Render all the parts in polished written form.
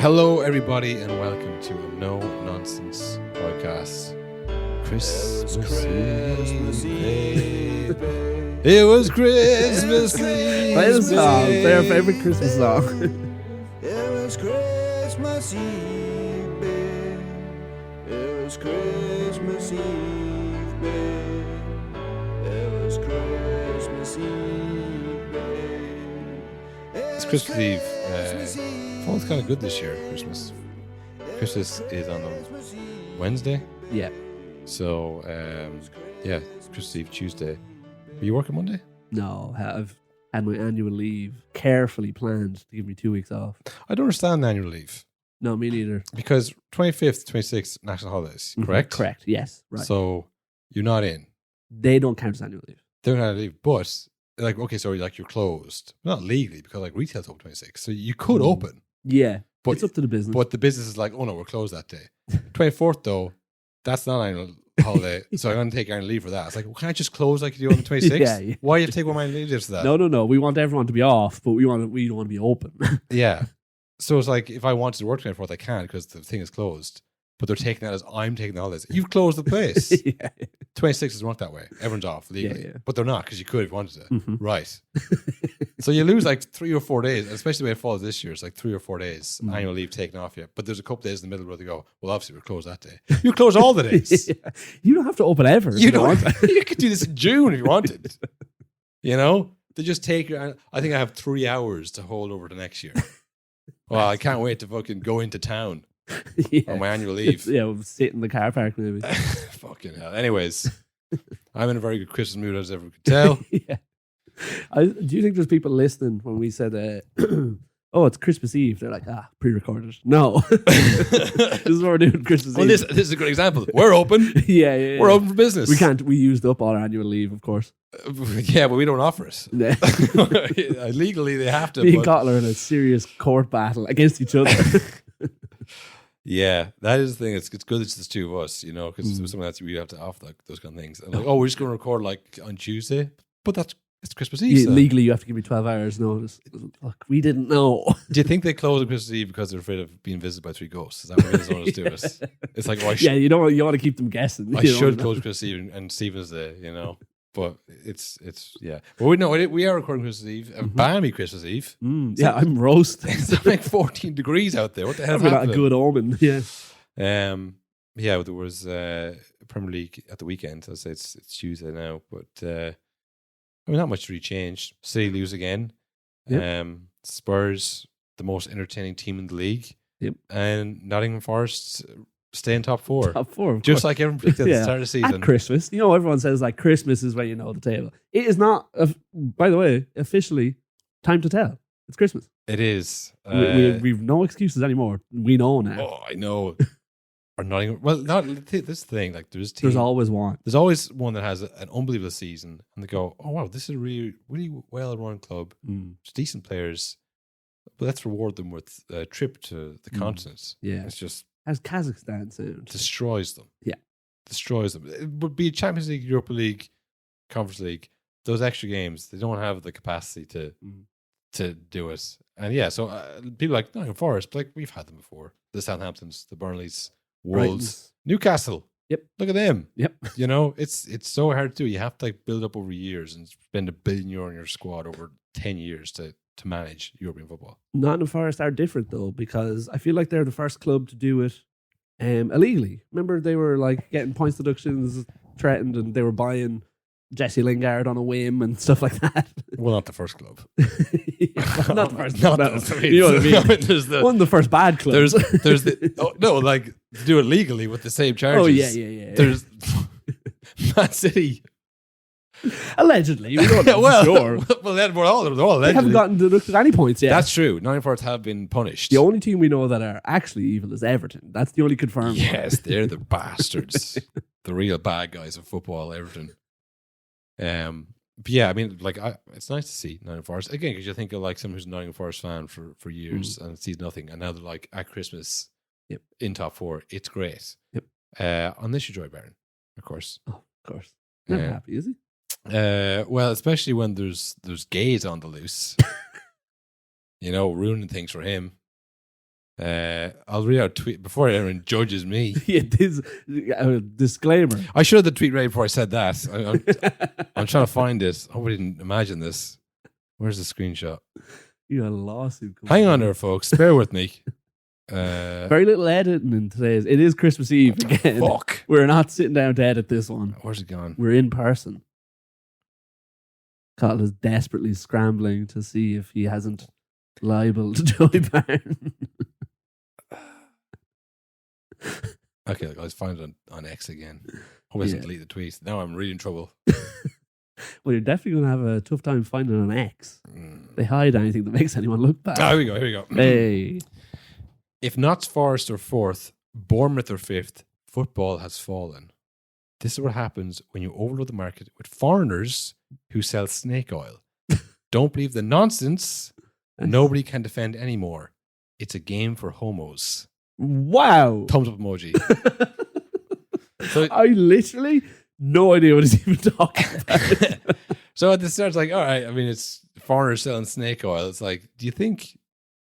Hello, everybody, and welcome to a No Nonsense podcast. Christmas Eve. It was Christmas Eve. Play the song. Play our favorite Christmas song. It was Christmas Eve, babe. It was Christmas Eve, babe. It was Christmas Eve, babe. It's Christmas Eve. Phone's kind of good this year, Christmas. Christmas is on a Wednesday. Yeah. So, yeah, Christmas Eve, Tuesday. Are you working Monday? No, I've had my annual leave carefully planned to give me 2 weeks off. I don't understand annual leave. No, me neither. Because 25th, 26th, national holidays, correct? Correct, yes. Right. So, you're not in. They don't count as annual leave. They're not leave, but like, okay, so like you're closed, not legally because like retail's open 26, so you could open. Yeah, But it's up to the business. But the business is like, oh no, we're closed that day. 24th though, that's not annual holiday, so I'm going to take annual leave for that. It's like, well, can't I just close like you do on the 26th? Yeah. Why you take one of my annual leave for that? No. We want everyone to be off, but we don't want to be open. Yeah. So it's like if I wanted to work 24th, I can't because the thing is closed. But they're taking that as I'm taking the holidays. You've closed the place. Yeah. 26 doesn't work that way. Everyone's off legally. Yeah. But they're not because you could if you wanted to. Mhm. Right. So you lose like 3 or 4 days, especially the way it falls this year. It's like 3 or 4 days annual leave taken off you. But there's a couple days in the middle where they go, well, obviously we're closed that day. You close all the days. Yeah. You don't have to open ever. You don't. You could do this in June if you wanted. You know? They just take your, I think I have 3 hours to hold over to next year. Well, I can't wait to fucking go into town on my annual leave. Yeah, we'll sit in the car park maybe. Fucking hell. Anyways, I'm in a very good Christmas mood as ever could tell. Yeah. Do you think there's people listening when we said, oh, it's Christmas Eve? They're like, pre-recorded. No. This is what we're doing Christmas Well, Eve. this is a good example. We're open. Yeah. We're open for business. We used up all our annual leave, of course. Yeah, but we don't offer it. Yeah. Legally, they have to. Me and but- Cotler in a serious court battle against each other. Yeah, that is the thing. It's good it's just two of us, you know, because something else we have to offer like those kind of things. And like, oh, we're just going to record like on Tuesday, but it's Christmas Eve. So. Legally, you have to give me 12 hours notice. Look, we didn't know. Do you think they close on Christmas Eve because they're afraid of being visited by 3 ghosts? Is that what they don't want us to do it? It's like, oh, Yeah, you want to keep them guessing. I should close Christmas Eve and Stephen's Day, you know. But it's yeah. But we are recording Christmas Eve, a balmy Christmas Eve. Yeah, I'm roasting. It's like 14 degrees out there. What the hell is Probably not happening? a good omen. Yeah. Yeah, there was Premier League at the weekend. I'd say it's Tuesday now, but I mean, not much really changed. City lose again. Yep. Spurs, the most entertaining team in the league. Yep. And Nottingham Forest stay in top 4. Top 4, of Just course. like everyone predicted at Yeah. the start of the season. At Christmas. You know, everyone says like Christmas is when you know the table. It is not, by the way, officially time to tell. It's Christmas. It is. We've no excuses anymore. We know now. Oh, I know. Or Nottingham. Well, this thing. Like There's always one. There's always one that has an unbelievable season, and they go, "Oh wow, this is a really, really well-run club. It's decent players, but let's reward them with a trip to the continent." Yeah. It's just As Kazakhstan sound. destroys them. Yeah. Destroys them. It would be Champions League, Europa League, Conference League. Those extra games, they don't have the capacity to do it. And yeah, so people like Nottingham Forest, but like we've had them before. The Southamptons, the Burnleys, Wolves, Newcastle. Yep. Look at them. Yep. You know, it's so hard to do. You have to like build up over years and spend €1 billion on your squad over 10 years to manage European football. Nottingham Forest are different though, because I feel like they're the first club to do it illegally. Remember, they were like getting points deductions threatened, and they were buying Jesse Lingard on a whim and stuff like that. Well, not the first club. Not the first. Not no, the, you know what I mean? There's the, One of the first bad clubs. there's the like to do it legally with the same charges. Oh yeah. There's Man City. Allegedly, we don't know well, for sure. well, they're all They allegedly. haven't gotten deducted any points yet. That's true. Nottingham Forest have been punished. the only team we know that are actually evil is Everton. That's the only confirmed. one. Yes, they're the bastards, the real bad guys of football. Everton. But yeah, I mean, like, it's nice to see Nottingham Forest again, because you think of like someone who's a Nottingham Forest fan for years and sees nothing, and now they're like at Christmas, in top 4. It's great. Yep. Unless you Joy Barron, of course. Oh, of course. Never happy, is he? Well, especially when there's gays on the loose, you know, ruining things for him. I'll read out a tweet before anyone judges me. Yeah, this disclaimer. I should have the tweet ready before I said that. I'm trying to find it. I hope I didn't imagine this. Where's the screenshot? You got a lawsuit. Hang on there, folks. Bear with me. Very little editing in today's. It is Christmas Eve again. Fuck. We're not sitting down to edit this one. Where's it gone? We're in person. Kyle is desperately scrambling to see if he hasn't libeled Joey Barton. Okay, look, I'll find it on X again. Hope I doesn't delete the tweet. Now I'm really in trouble. Well, you're definitely going to have a tough time finding an X. They hide anything that makes anyone look bad. Oh, here we go. Here we go. Hey. If Notts Forest are fourth, Bournemouth are fifth, football has fallen. This is what happens when you overload the market with foreigners who sell snake oil. Don't believe the nonsense. Nobody can defend anymore. It's a game for homos. Wow. Thumbs up emoji. So, I literally no idea what he's even talking about. So at the start, it's like, all right, I mean, it's foreigners selling snake oil. It's like, do you think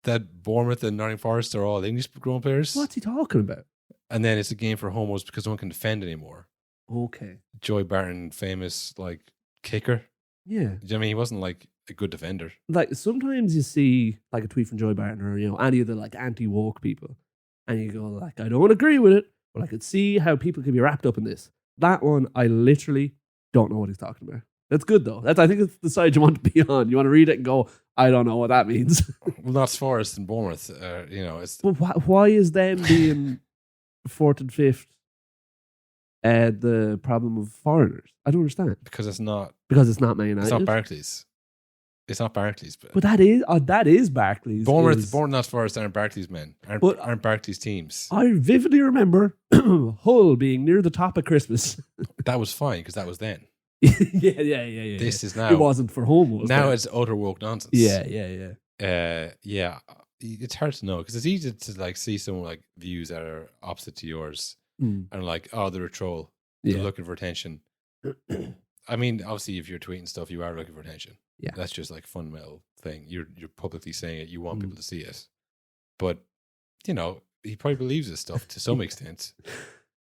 that Bournemouth and Nottingham Forest are all English grown players? What's he talking about? And then it's a game for homos because no one can defend anymore. Okay. Joey Barton, famous like kicker. Yeah. Do you know what I mean? He wasn't like a good defender. Like sometimes you see like a tweet from Joey Barton or any of the like anti-woke people, and you go like, I don't agree with it, but I could see how people could be wrapped up in this. That one, I literally don't know what he's talking about. That's good though. I think it's the side you want to be on. You want to read it and go, I don't know what that means. Well, Notts Forest and Bournemouth, it's. But why is them being fourth and fifth the problem of foreigners? I don't understand. Because it's not. Because it's not Man United. It's not Barclays. It's not Barclays. But that is Barclays. Bournemouth, Notts Forest aren't Barclays men. Aren't Barclays teams. I vividly remember Hull being near the top of Christmas. That was fine because that was then. Yeah. This is now. It wasn't for home. Now it's utter woke nonsense. Yeah. Yeah. It's hard to know because it's easy to like see someone like views that are opposite to yours and like, oh, they're a troll. They're looking for attention. I mean, obviously, if you're tweeting stuff, you are looking for attention. Yeah, that's just like a fundamental thing. You're publicly saying it. You want people to see it, but he probably believes this stuff to some extent.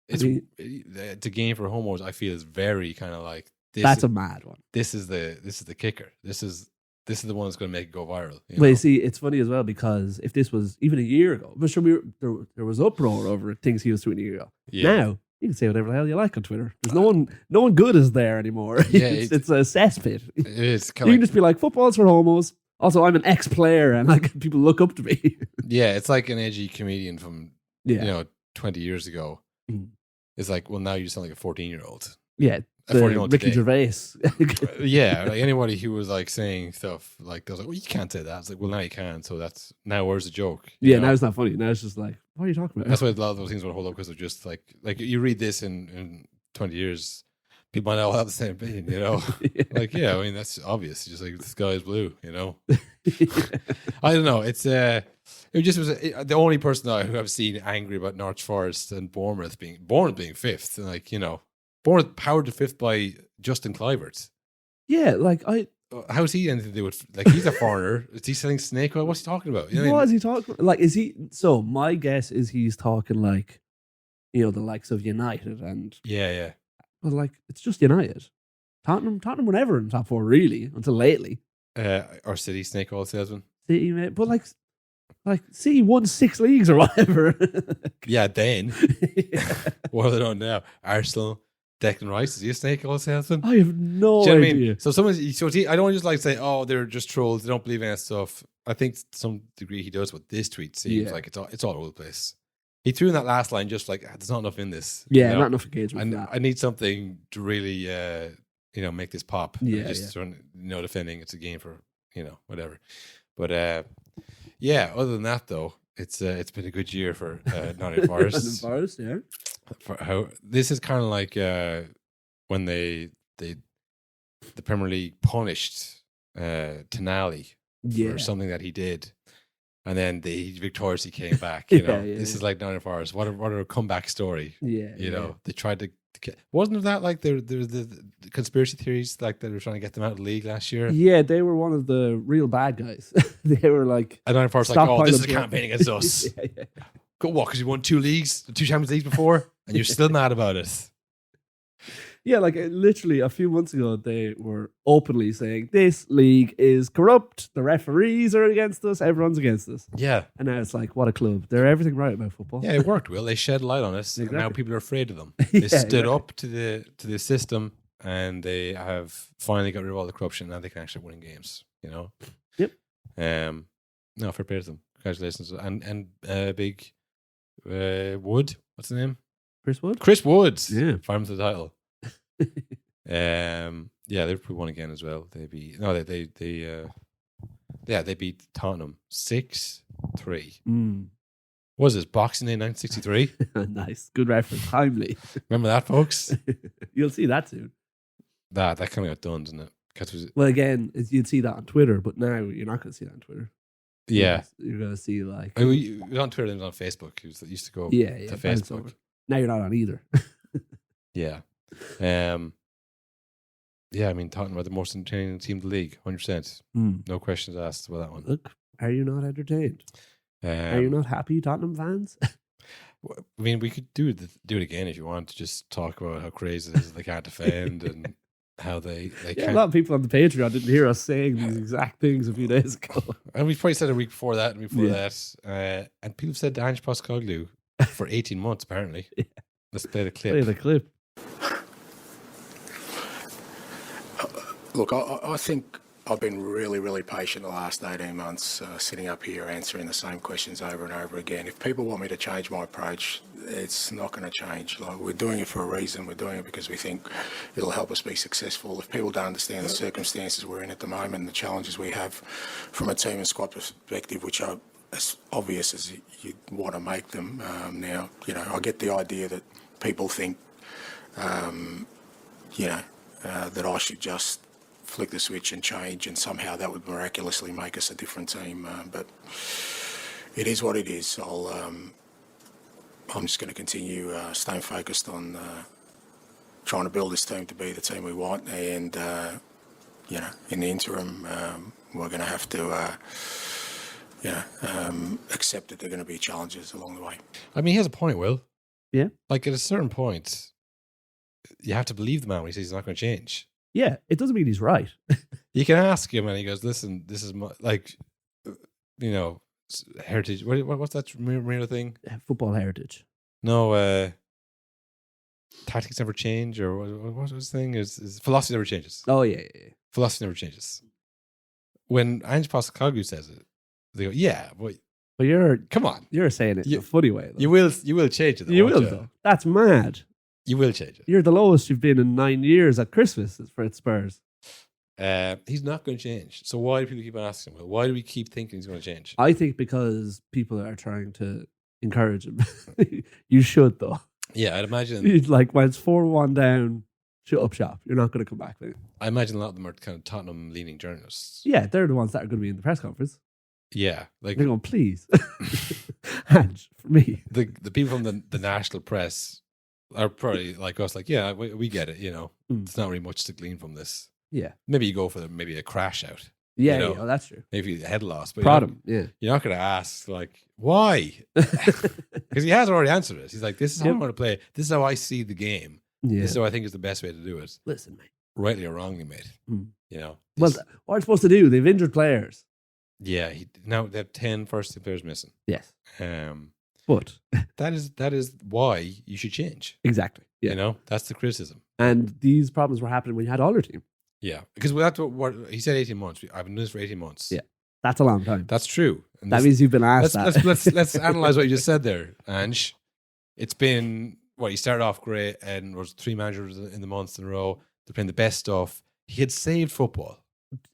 The game for homos, I feel, is very kind of like this. That's a mad one. This is the kicker. This is the one that's going to make it go viral. Well, you see, it's funny as well because if this was even a year ago, I'm sure there was uproar over things he was tweeting a year ago. Yeah. Now you can say whatever the hell you like on Twitter. There's no one good is there anymore. Yeah, it's a cesspit. It is. You can just be like, football's for homos. Also, I'm an ex-player and like people look up to me. Yeah, it's like an edgy comedian from 20 years ago. It's like, well, now you sound like a 14-year-old. Yeah, Ricky Gervais. Yeah, like anybody who was like saying stuff like, I was like, well, you can't say that. It's like, well, now you can. So now where's the joke? Yeah, now it's not funny. Now it's just like, what are you talking about? That's why a lot of those things would hold up because they're just like you read this in 20 years, people might all have the same opinion, Like, I mean, that's obvious. It's just like the sky is blue, I don't know. It's it just was the only person who I've seen angry about Notts Forest and Bournemouth being fifth, and like Bournemouth powered to fifth by Justin Kluivert. Yeah, like how's he anything to do with like he's a foreigner? Is he selling snake oil? What's he talking about? What is he talking about? Like, is he? So my guess is he's talking like, the likes of United and yeah. But like, it's just United. Tottenham were never in top four really until lately. Or City snake oil salesman. City, mate, but like City won 6 leagues or whatever. Yeah, then what are they doing now? Arsenal. Declan Rice, is he a snake oil salesman? I have no idea. I mean? So I don't just like say, oh, they're just trolls. They don't believe in that stuff. I think to some degree he does, but this tweet seems like it's all over the place. He threw in that last line just like, there's not enough in this. Yeah, not enough engagement. I need something to really, make this pop. Yeah, defending it's a game for, whatever. But other than that though, it's been a good year for Nottingham Forest. Nottingham Forest, yeah. This is kind of like when the Premier League punished Tonali for something that he did, and then he victoriously came back. This is like Nottingham Forest. What a comeback story. Yeah, they tried to Wasn't that like the conspiracy theories like that were trying to get them out of the league last year? Yeah, they were one of the real bad guys. They were like, And then first like, oh, this is a stockpiling campaign against us. yeah. Go what? Because you won 2 Champions Leagues before, and you're still mad about it. Yeah, like literally a few months ago, they were openly saying this league is corrupt. The referees are against us. Everyone's against us. Yeah, And now it's like, what a club. They're everything right about football. yeah, it worked. Will they shed light on us? And now Exactly. people are afraid of them. Yeah, They stood exactly. up to the system, and they have finally got rid of all the corruption. Now they can actually win games. You know. Yep. No, fair play to them. Congratulations, and big Wood. What's the name? Chris Wood? Chris Woods. Yeah. Farm to the title. Yeah, Liverpool won again as well. They beat they beat Tottenham 6-3. Was this Boxing Day 1963? Nice. Good reference. Timely. Remember that, folks? You'll see that soon. That kind of got done, didn't it? 'Cause Well, again, you'd see that on Twitter, but now you're not going to see that on Twitter. yeah, You're going to see like... it was on Twitter and it was on Facebook. It used to go Yeah, to bounce Facebook. over. Now you're not on either. Yeah. Yeah, I mean, Tottenham are the most entertaining team in the league, 100%. No questions asked about that one. Look, are you not entertained? Are you not happy, Tottenham fans? I mean, we could do it again if you want to just talk about how crazy it is they can't defend and how they Yeah, can't. a lot of people on the Patreon didn't hear us saying these exact things a few days ago. And we probably said a week before that and before Yeah. that. And people have said Ange Postecoglu for 18 months, apparently. Yeah. Let's play the clip. Play the clip. Look, I think I've been really, really patient the last 18 months, sitting up here answering the same questions over and over again. If people want me to change my approach, it's not going to change. Like, we're doing it for a reason. We're doing it because we think it'll help us be successful. If people don't understand the circumstances we're in at the moment and the challenges we have from a team and squad perspective, which are as obvious as you want to make them, now, I get the idea that people think, that I should just flick the switch and change, and somehow that would miraculously make us a different team. But it is what it is. I'm just going to continue staying focused on trying to build this team to be the team we want. And in the interim, we're going to have to, accept that there are going to be challenges along the way. I mean, he has a point, Will. Yeah. Like, at a certain point, you have to believe the man when he says he's not going to change. Yeah, it doesn't mean he's right. You can ask him and he goes, listen, this is my, heritage. What's that Marino thing? Football heritage. No, tactics never change, or what his thing is philosophy never changes. Oh, yeah. Philosophy never changes. When Ange Postecoglu says it, they go, yeah, but But come on. you're saying it in a funny way, though. You will change it. Though, You won't will, though. That's mad. You will change it. You're the lowest you've been in 9 years at Christmas for Spurs. He's not going to change. So why do people keep on asking him? Well, why do we keep thinking he's going to change? I think because people are trying to encourage him. You should, though. Yeah, I'd imagine. You'd like, when it's 4-1 down, shut up shop. You're not going to come back then. I imagine a lot of them are kind of Tottenham leaning journalists. Yeah, they're the ones that are going to be in the press conference. Yeah, like They're going, please. Ange, for me. the people from the national press are probably like us, like, yeah, we get it, It's not really much to glean from this. Yeah. Maybe you go for maybe a crash out. Yeah, You know, yeah, that's true. Maybe a head loss. But Proud yeah. you're not going to ask, like, why? Because he has already answered it. He's like, this is how I want to play. This is how I see the game. Yeah. This is how I think is the best way to do it. Listen, mate. Rightly or wrongly, mate. Mm. Well, Well, what are you supposed to do? They've injured players. yeah. Now they have 10 first-team players missing. Yes. But that is why you should change. Exactly. Yeah. That's the criticism. And these problems were happening when you had all your team. Yeah, because that's what he said. 18 months. I've been doing this for 18 months. Yeah, that's a long time. That's true. And that means you've been asked that. Let's analyze what you just said there, Ange. It's been he started off great and was 3 managers in the months in a row. They're playing the best stuff. He had saved football.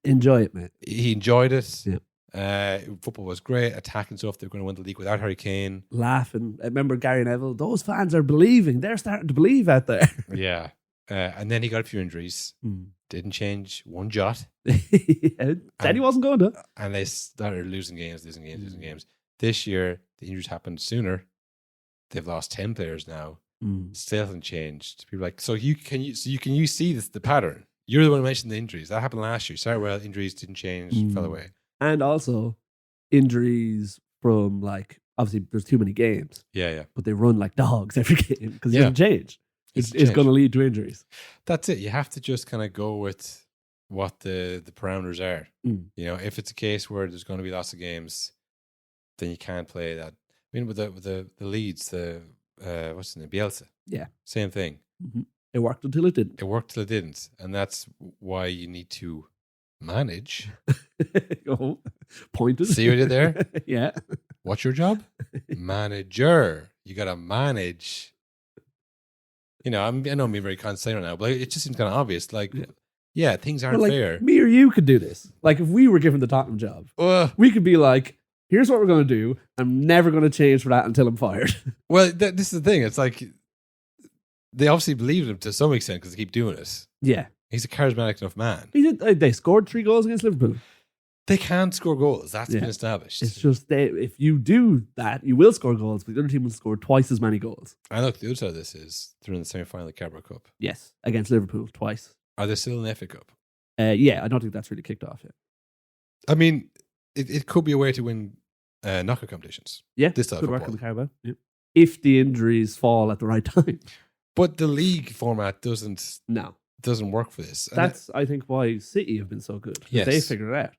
Enjoy it, mate. He enjoyed it. Yeah. Football was great, attacking stuff. They're going to win the league without Harry Kane. Laughing. I remember Gary Neville. Those fans are believing. They're starting to believe out there. Yeah. And then he got a few injuries. Didn't change one jot. Said he wasn't going to. And they started losing games. This year, the injuries happened sooner. They've lost 10 players now. Still hasn't changed. People are like, so can you see this the pattern? You're the one who mentioned the injuries. That happened last year. Started well, injuries didn't change, fell away. And also injuries from like, obviously there's too many games. Yeah. But they run like dogs every game because it doesn't change. It's going to lead to injuries. That's it. You have to just kind of go with what the parameters are. You know, if it's a case where there's going to be lots of games, then you can't play that. I mean, with the Leeds, what's his name, Bielsa. Yeah, same thing. It worked until it didn't. It worked till it didn't, and that's why you need to manage. Pointed. See what you did there? Yeah. What's your job? Manager. You got to manage. You know, I know I'm being very condescending right now, but it just seems kind of obvious. Like, yeah, things aren't fair. Me or you could do this. Like, if we were given the Tottenham job, we could be like, here's what we're going to do. I'm never going to change for that until I'm fired. Well, this is the thing. It's like, they obviously believe in him to some extent because they keep doing it. Yeah. He's a charismatic enough man. They scored 3 goals against Liverpool. They can't score goals. That's been established. It's just if you do that, you will score goals, but the other team will score twice as many goals. And look, the other side of this is they're in the semi-final of the Carabao Cup. Yes, against Liverpool twice. Are they still in the FA Cup? Yeah, I don't think that's really kicked off yet. I mean, it could be a way to win knockout competitions. Yeah, this type could of work in football. the Carabao. Yeah. If the injuries fall at the right time. But the league format doesn't work for this. That's, I think, why City have been so good. Yes. They figured it out.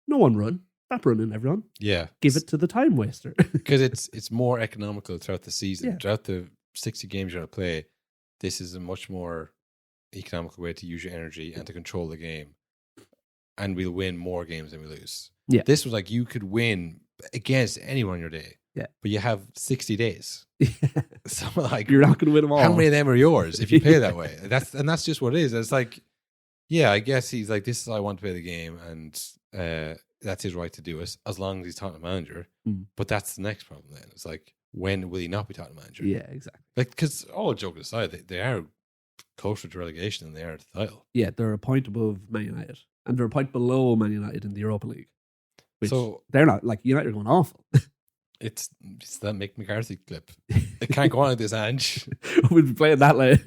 No one run. Stop running, everyone. Yeah. Give it to the time waster. Because it's more economical throughout the season. Yeah. Throughout the 60 games you're going to play, this is a much more economical way to use your energy and to control the game. And we'll win more games than we lose. Yeah. This was like you could win against anyone on your day. Yeah. But you have 60 days. So like, you're not going to win them all. how many of them are yours if you play that way? That's just what it is. It's like, yeah, I guess he's like, this is how I want to play the game, and that's his right to do it as long as he's Tottenham manager. But that's the next problem. Then it's like, when will he not be Tottenham manager? Yeah, exactly. Like, because all joking aside, they are closer to relegation than they are to the title. Yeah, they're a point above Man United, and they're a point below Man United in the Europa League. Which So they're not, like, United are going awful. it's that Mick McCarthy clip. It can't go on like this, Ange. We'll be playing that late.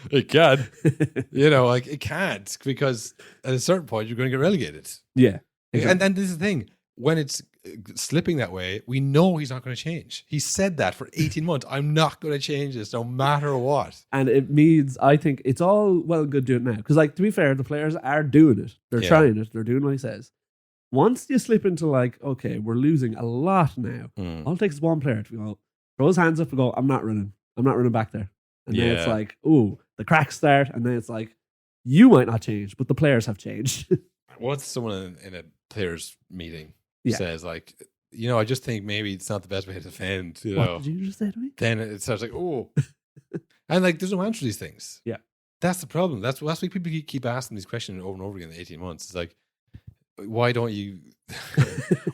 It can. You know, like, it can't, because at a certain point you're going to get relegated. Yeah. And this is the thing. When it's slipping that way, we know he's not going to change. He said that for 18 months. I'm not going to change this no matter what. And it means, I think, it's all well and good doing it now. Because, like, to be fair, the players are doing it. They're trying it. They're doing what he says. Once you slip into, like, okay, we're losing a lot now. All it takes is one player to go, throw his hands up and go, I'm not running back there. And then it's like, ooh, the cracks start. And then it's like, you might not change, but the players have changed. Once someone in a players meeting says, like, you know, I just think maybe it's not the best way to defend. You know, what did you just say to me? Then it starts like, oh. And, like, there's no answer to these things. Yeah. That's the problem. That's why people keep asking these questions over and over again in 18 months. It's like, why don't you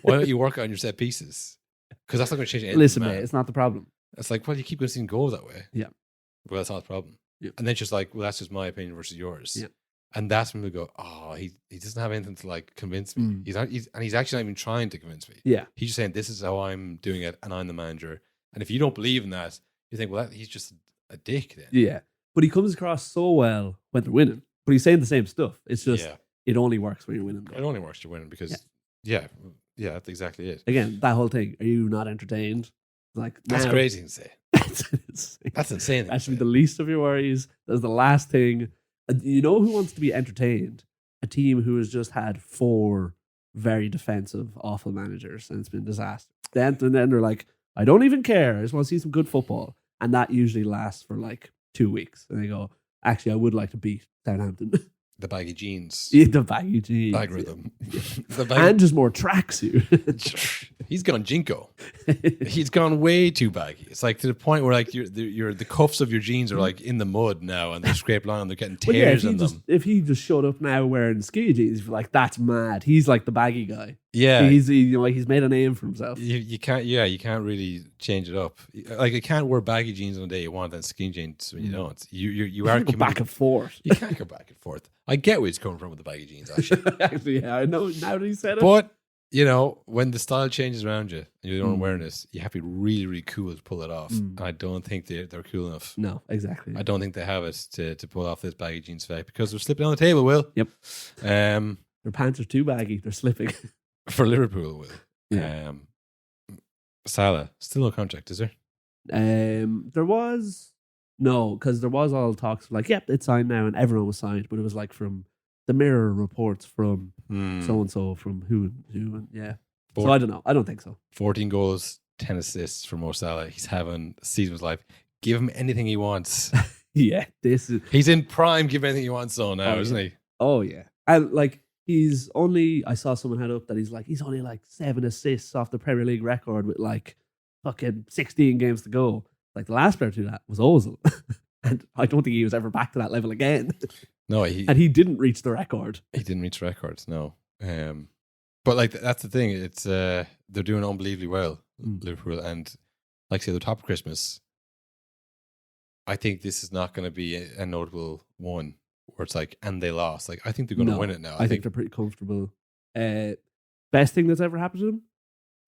work on your set pieces? Because that's not going to change anything. Listen, mate, it's not the problem. It's like, well, you keep going to see goals that way. Yeah. Well, that's not the problem. Yeah. And then it's just like, well, that's just my opinion versus yours. Yeah. And that's when we go, oh, he doesn't have anything to, like, convince me. He's actually not even trying to convince me. Yeah. He's just saying, this is how I'm doing it, and I'm the manager. And if you don't believe in that, you think, well, he's just a dick then. Yeah. But he comes across so well when they're winning. But he's saying the same stuff. It's just, it only works when you're winning. It only works to win because, yeah, that's exactly it. Again, that whole thing. Are you not entertained? Like, that's crazy to say. That's insane. That should be the least of your worries. That's the last thing. You know who wants to be entertained? A team who has just had 4 very defensive, awful managers, and it's been disaster. Then they're like, I don't even care. I just want to see some good football. And that usually lasts for like 2 weeks. And they go, actually, I would like to beat Southampton. The baggy jeans. Yeah, the baggy jeans. Bag rhythm. And just more tracksuit. He's gone Jinko. He's gone way too baggy. It's like to the point where, like, the cuffs of your jeans are, like, in the mud now, and they're scraped along and they're getting tears in them. If he just showed up now wearing skinny jeans, you'd be like, that's mad. He's like the baggy guy. Yeah, he's made a name for himself. You can't really change it up. Like, you can't wear baggy jeans on the day you want and skinny jeans when you don't. You are go back and forth. You can't go back and forth. I get where he's coming from with the baggy jeans, actually. Actually, yeah, I know now that he said it. But you know, when the style changes around you and you don't awareness, you have to be really, really cool to pull it off. And I don't think they're cool enough. No, exactly. I don't think they have it to pull off this baggy jeans effect because they're slipping on the table, Will. Yep. Their pants are too baggy. They're slipping. For Liverpool, Will. Yeah. Salah, still no contract, is there? There was because there was all talks of like, yep, it's signed now, and everyone was signed, but it was like from the Mirror reports from so and so, from who and yeah. So I don't know. I don't think so. 14 goals, 10 assists for Mo Salah. He's having a season of his life. Give him anything he wants. Yeah, he's in prime. Give him anything he wants on now, isn't he? Oh yeah, and like he's only. I saw someone had up that he's only like 7 assists off the Premier League record with like fucking 16 games to go. Like the last player to do that was Ozil, and I don't think he was ever back to that level again. No, and he didn't reach the record. He didn't reach the records. No, but like that's the thing. It's they're doing unbelievably well, Liverpool, and like I say, the top of Christmas. I think this is not going to be a notable one where it's like, and they lost. Like I think they're going to win it now. I think they're pretty comfortable. Best thing that's ever happened to them,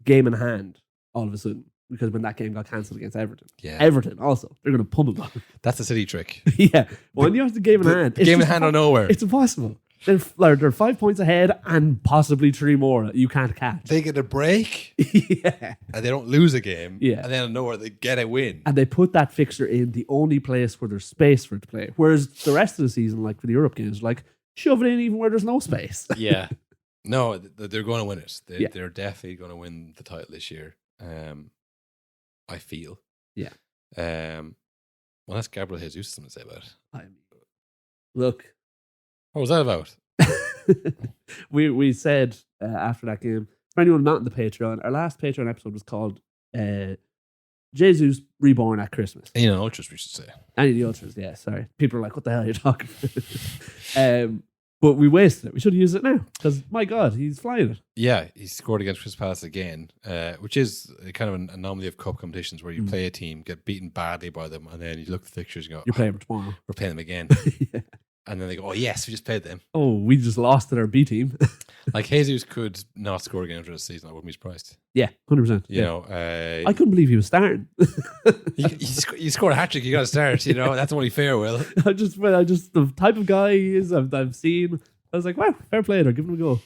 game in hand. All of a sudden, because when that game got cancelled against Everton, Everton also they're going to pummel them. That's a City trick. Yeah, when you have the game in hand, the game in hand out of nowhere, it's impossible. They're 5 points ahead and possibly 3 more you can't catch. They get a break, yeah, and they don't lose a game, yeah, and then out of nowhere they get a win, and they put that fixture in the only place where there's space for it to play. Whereas the rest of the season, like for the Europe games, like shove it in even where there's no space. Yeah, no, they're going to win it. They're definitely going to win the title this year. I feel. Yeah. Well, that's Gabriel Jesus something to say about it. Look. What was that about? we said after that game, for anyone not in the Patreon, our last Patreon episode was called Jesus Reborn at Christmas. Any of the ultras, we should say. Any of the ultras, yeah, sorry. People are like, what the hell are you talking about? But we wasted it. We should use it now because, my God, he's flying it. Yeah, he scored against Crystal Palace again, which is a kind of an anomaly of cup competitions where you play a team, get beaten badly by them, and then you look at the fixtures and go, you're playing them tomorrow. We're playing them again. Yeah. And then they go, oh, yes, we just played them. Oh, we just lost to our B team. Like, Jesus could not score again after the season. I wouldn't be surprised. Yeah, 100%. You know, I couldn't believe he was starting. you scored a hat-trick, you got to start, you know. That's only fair, Will. I just the type of guy he is, I've seen. I was like, wow, fair play. They're giving him a go.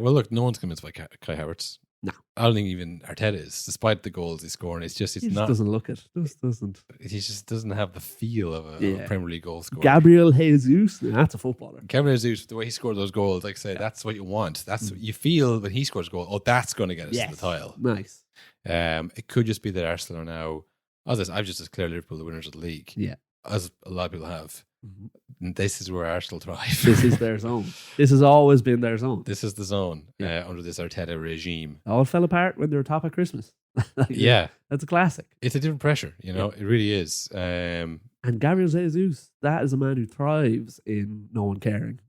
Well, look, no one's convinced by Kai Havertz. No. I don't think even Arteta is, despite the goals he's scoring. He just doesn't look it. Just doesn't. He just doesn't have the feel of a Premier League goal scorer. Gabriel Jesus, that's a footballer. Gabriel Jesus, the way he scored those goals, like I say, that's what you want. That's what you feel when he scores a goal. Oh, that's going to get us to the title. Nice. It could just be that Arsenal are now, I've just declared Liverpool the winners of the league. Yeah. As a lot of people have. And this is where Arsenal thrive. This is their zone. This has always been their zone. This is the zone under this Arteta regime. It all fell apart when they were top at Christmas. That's a classic. It's a different pressure, you know. It really is. And Gabriel Jesus, that is a man who thrives in no one caring.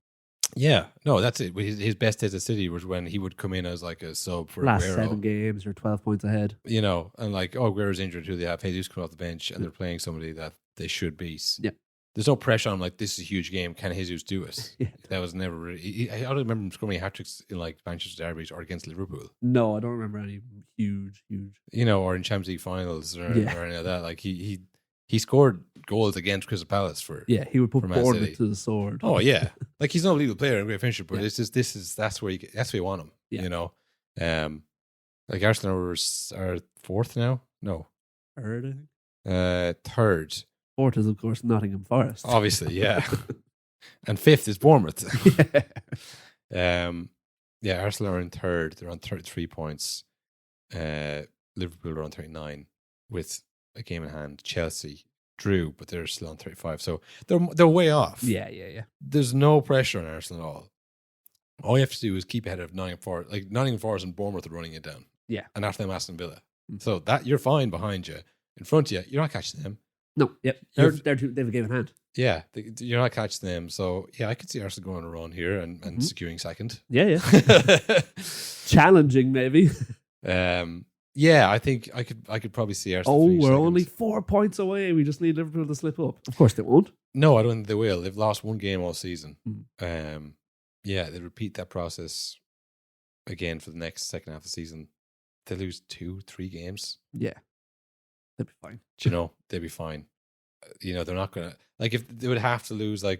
Yeah, no, that's it. His best days at City was when he would come in as like a sub for last Aguero. 7 games, you're 12 points ahead. You know, and like, Aguero's injured, who they have? Jesus coming off the bench, and they're playing somebody that they should beat. Yeah. There's no pressure on him, like, this is a huge game. Can Jesus do it? Yeah. That was never really. I don't remember him scoring hat-tricks in like Manchester derbies or against Liverpool. No, I don't remember any huge. You know, or in Champions League finals or any of that. Like, he scored goals against Crystal Palace for. Yeah, he would put Bournemouth to the sword. Oh yeah, like he's not a unbelievable player and a great finisher, but it's just that's where you want him. Yeah. You know, like Arsenal are 4th now. No, 3rd, I think. 3rd. 4th is of course Nottingham Forest. Obviously, yeah. And 5th is Bournemouth. Arsenal are in 3rd. They're on 33 points. Liverpool are on 39 with a game in hand. Chelsea drew, but they're still on 35. So they're way off. Yeah. There's no pressure on Arsenal at all. All you have to do is keep ahead of Nottingham Forest. Like Nottingham Forest and Bournemouth are running it down. Yeah. And after them, Aston Villa. So that you're fine behind you. In front of you, you're not catching them. No, yep. They have a game in hand. Yeah, you're not catching them. So, yeah, I could see Arsenal going on a run here and securing 2nd. Yeah. Challenging, maybe. I think I could probably see Arsenal. Oh, we're only 4 points away. We just need Liverpool to slip up. Of course they won't. No, I don't think they will. They've lost 1 game all season. They repeat that process again for the next second half of the season, they lose 2-3 games. Yeah, they'd be fine. Do you know, they'd be fine. They're not gonna if they would have to lose to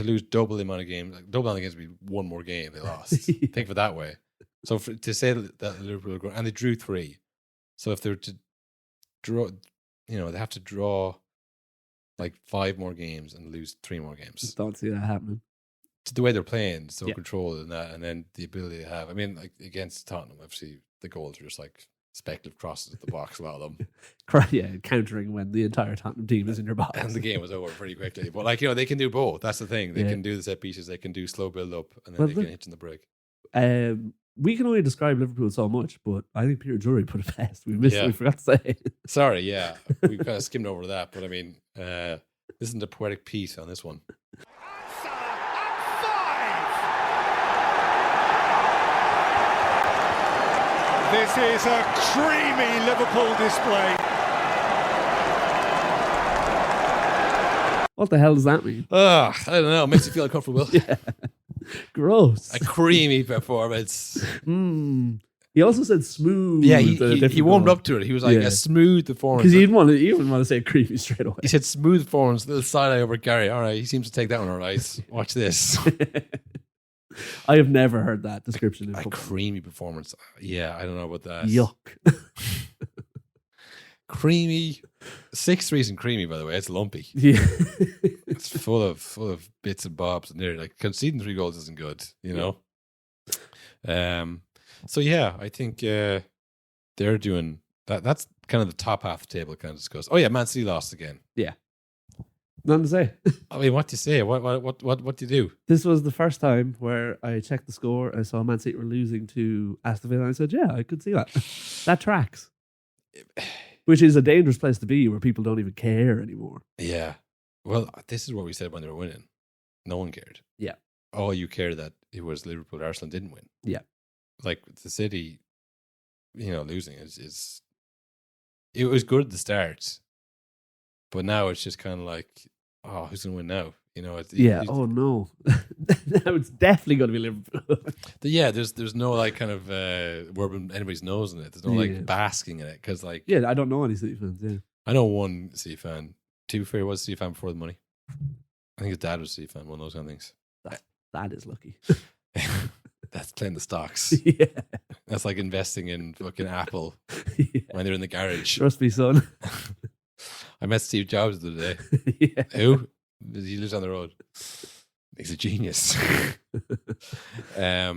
lose double the amount of games. Double the amount of games would be one more game they lost. Think of it that way. So to say that Liverpool are and they drew 3, so if they were to draw, they have to draw 5 more games and lose 3 more games. Just don't see that happening. The way they're playing, so controlled and that, and then the ability to have. I mean, against Tottenham, obviously the goals are just speculative crosses at the box. A lot of them, countering when the entire Tottenham team is in your box, and the game was over pretty quickly. But they can do both. That's the thing. They can do the set pieces. They can do slow build up, and then they can hit in the break. We can only describe Liverpool so much, but I think Peter Drury put it best. We forgot to say. Sorry, we kind of skimmed over that, but I mean, listen to poetic piece on this one. This is a creamy Liverpool display. What the hell does that mean? I don't know. It makes you feel uncomfortable. Gross. A creamy performance. He also said smooth. Yeah, he warmed up to it. He was like a smooth performance. Because he didn't want to say creamy straight away. He said smooth performance, little side eye over Gary. All right, he seems to take that one all right. Watch this. I have never heard that description in a football. Creamy performance. Yeah, I don't know about that. Yuck. Creamy. 6-3 isn't creamy, by the way. It's lumpy. Yeah. It's full of bits and bobs and there. Conceding 3 goals isn't good, So yeah, I think they're doing that. That's kind of the top half of the table kind of discussed. Oh yeah, Man City lost again. Yeah. Nothing to say. I mean, what do you say? What do you do? This was the first time where I checked the score. I saw Man City were losing to Aston Villa. And I said, yeah, I could see that. That tracks. Which is a dangerous place to be where people don't even care anymore. Yeah. Well, this is what we said when they were winning. No one cared. Yeah. Oh, you cared that it was Liverpool, Arsenal didn't win. Yeah. The City, losing is it was good at the start, but now it's just kind of oh, who's going to win now? Oh no. Now it's definitely going to be Liverpool. There's no kind of rubbing anybody's nose in it. There's no basking in it because I don't know any City fans. Yeah, I know one City fan. To be fair, he was a City fan before the money. I think his dad was a City fan. One of those kind of things. That is lucky. That's playing the stocks. Yeah, that's like investing in fucking Apple when they're in the garage. Trust me, son. I met Steve Jobs the other day. Yeah. Who? He lives on the road. He's a genius. But I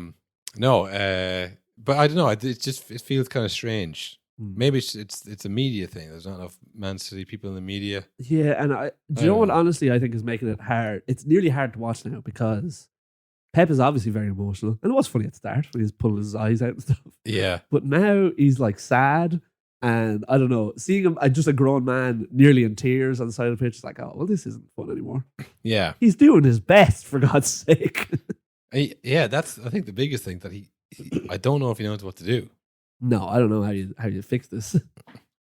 don't know. It feels kind of strange. Maybe it's a media thing. There's not enough Man City people in the media. Yeah, and do you know what? Honestly, I think is making it hard. It's nearly hard to watch now because Pep is obviously very emotional, and it was funny at the start when he was pulling his eyes out and stuff. Yeah, but now he's sad. And I don't know, seeing him, just a grown man nearly in tears on the side of the pitch, it's like, oh, well, this isn't fun anymore. Yeah. He's doing his best, for God's sake. That's, I think, the biggest thing that I don't know if he knows what to do. No, I don't know how you fix this.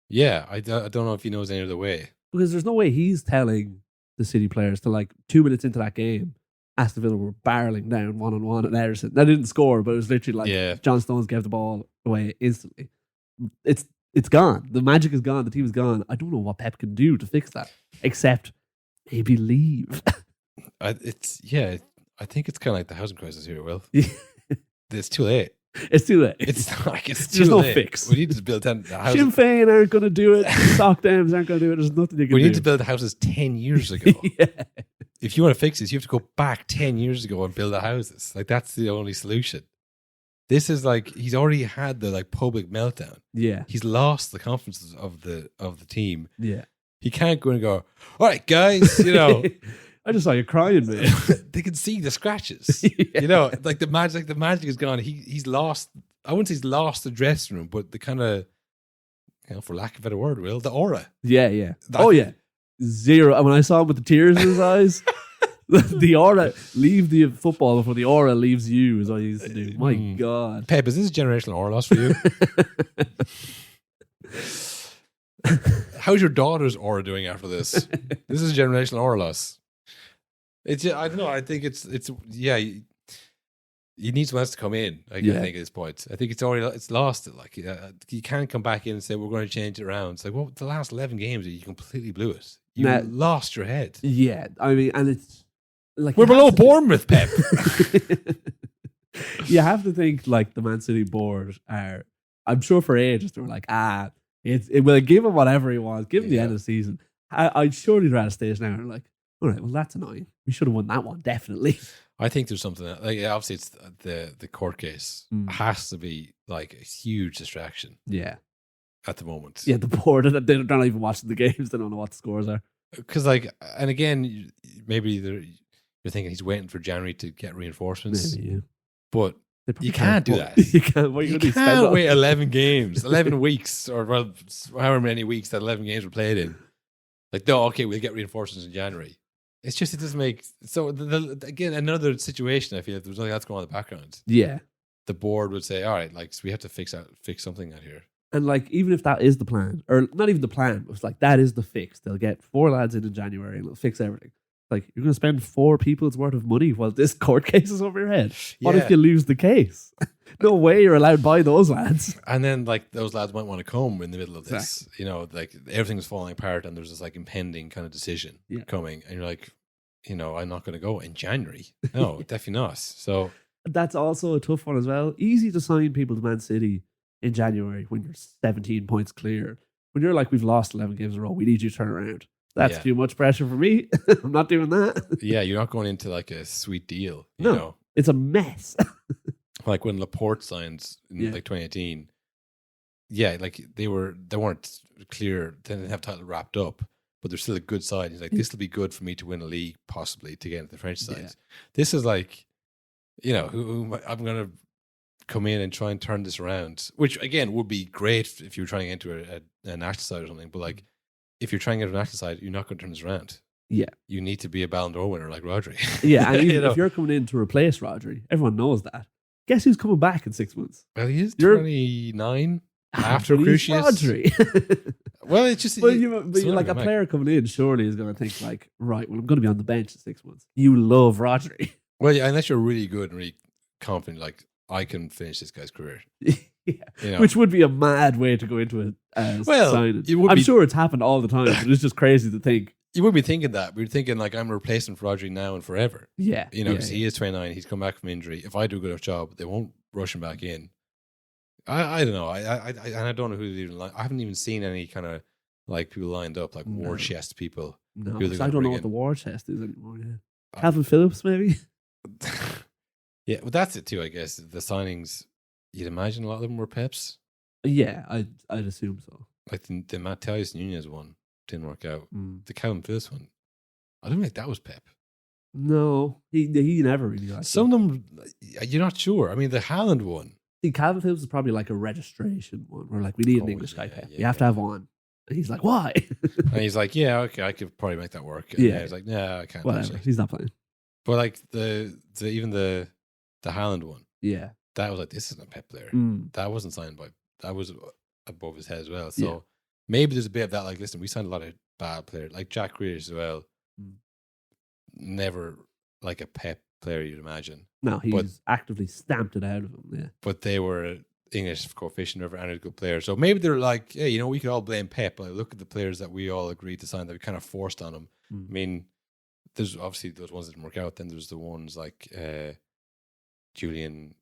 Yeah, I don't know if he knows any other way. Because there's no way he's telling the City players to 2 minutes into that game, Aston Villa were barreling down 1-on-1 at Ederson. They didn't score, but it was literally John Stones gave the ball away instantly. It's gone. The magic is gone. The team is gone. I don't know what Pep can do to fix that, except maybe leave. I think it's kind of like the housing crisis here, Will. It's too late. It's too late. It's too There's no late. fix. We need to build 10 houses. Sinn Féin aren't going to do it. Sock Dams aren't going to do it. There's nothing you can do. We need to build houses 10 years ago. Yeah. If you want to fix this, you have to go back 10 years ago and build the houses. That's the only solution. This is he's already had the public meltdown. Yeah. He's lost the confidence of the team. Yeah. He can't go and go, all right, guys, I just saw you crying, man. They can see the scratches. Yeah. The magic is gone. He's lost, I wouldn't say he's lost the dressing room, but the kind of, for lack of a better word, Will, the aura. Yeah, yeah. Yeah. Zero. And when I saw him with the tears in his eyes, the aura, leave the football before the aura leaves you is what he used to do. My God. Pep, is this a generational aura loss for you? How's your daughter's aura doing after this? This is a generational aura loss. I don't know. I think it's you need someone else to come in. I think at this point, I think it's lost it. Like you can't come back in and say we're going to change it around. It's like, well, the last 11 games you completely blew it. You lost your head. Yeah, I mean, and it's like we're below Bournemouth, Pep. You have to think like the Man City board are. I'm sure for ages they were like, it will give him whatever he wants. Give him the end of the season. I'd surely rather stay now. And like, all right, well that's annoying. We should have won that one definitely. I think there's something like obviously it's the court case has to be like a huge distraction. Yeah, at the moment. Yeah, the board they're not even watching the games. They don't know what the scores are. Because like, and again, maybe you're thinking he's waiting for January to get reinforcements. Maybe, yeah. But you can't do that. You can't. You can't wait 11 games, 11 weeks, or well, however many weeks that 11 games were played in. Like, no, okay, we'll get reinforcements in January. It's just, it doesn't make... So, again, another situation, I feel, if there was nothing else going on in the background. Yeah. The board would say, all right, like, so we have to fix something out here. And, like, even if that is the plan, or not even the plan, but it's like, that is the fix. They'll get 4 lads in January and it'll fix everything. Like, you're going to spend 4 people's worth of money while this court case is over your head. What if you lose the case? No way you're allowed to buy those lads. And then, like, those lads might want to come in the middle of this. Exactly. You know, like, everything's falling apart and there's this, like, impending kind of decision coming. And you're like, you know, I'm not going to go in January. No, definitely not. So that's also a tough one as well. Easy to sign people to Man City in January when you're 17 points clear. When you're like, we've lost 11 games in a row, we need you to turn around. That's too much pressure for me. I'm not doing that. Yeah, you're not going into like a sweet deal. You know? It's a mess. Like when Laporte signed in like 2018. Yeah, like they weren't clear. They didn't have title wrapped up, but they're still a good side. He's like, this will be good for me to win a league, possibly to get into the French side. Yeah. This is like, you know, I'm going to come in and try and turn this around, which again would be great if you were trying to get into a national side or something. But like, if you're trying to get a national side, you're not going to turn this around. Yeah. You need to be a Ballon d'Or winner like Rodri. Yeah, and even if you're coming in to replace Rodri, everyone knows that. Guess who's coming back in 6 months? Well, he is 29 after Crucius. Rodri. Well, it's just... But you're like a player coming in, surely is going to think like, right, well, I'm going to be on the bench in 6 months. You love Rodri. Well, yeah, unless you're really good and really confident, like, I can finish this guy's career. Yeah. You know? Which would be a mad way to go into a signing. I'm sure it's happened all the time, but it's just crazy to think. You would be thinking that. We're thinking like, I'm replacing Rodri now and forever. Yeah. You know, because he is 29, he's come back from injury. If I do a good enough job, they won't rush him back in. I don't know. I don't know who they even like. I haven't even seen any kind of like people lined up, like war chest people. No, because I don't know what the war chest is anymore. Yeah. Calvin Phillips, maybe? Yeah, well, that's it too, I guess. The signings, you'd imagine a lot of them were Pep's. Yeah, I'd assume so. Like the Matheus Nunes one didn't work out. The Calvin Phillips one, I don't think that was Pep. No, he never really liked some of them, you're not sure. I mean, the Haaland one. See, Calvin Phillips is probably like a registration one where like, we need an English guy, Pep. You have to have one. And he's like, why? And he's like, yeah, okay, I could probably make that work. And he's like, no, I can't. Whatever, actually. He's not playing. But like even the Haaland one. Yeah. That was like, this isn't a Pep player. That wasn't signed by, that was above his head as well. So maybe there's a bit of that, like, listen, we signed a lot of bad players, like Jack Grealish as well. Never like a Pep player, you'd imagine. No, he's actively stamped it out of him, yeah. But they were English coefficient over and a good player. So maybe they're like, hey, you know, we could all blame Pep, but look at the players that we all agreed to sign that we kind of forced on him. I mean, there's obviously those ones that didn't work out. Then there's the ones like Julian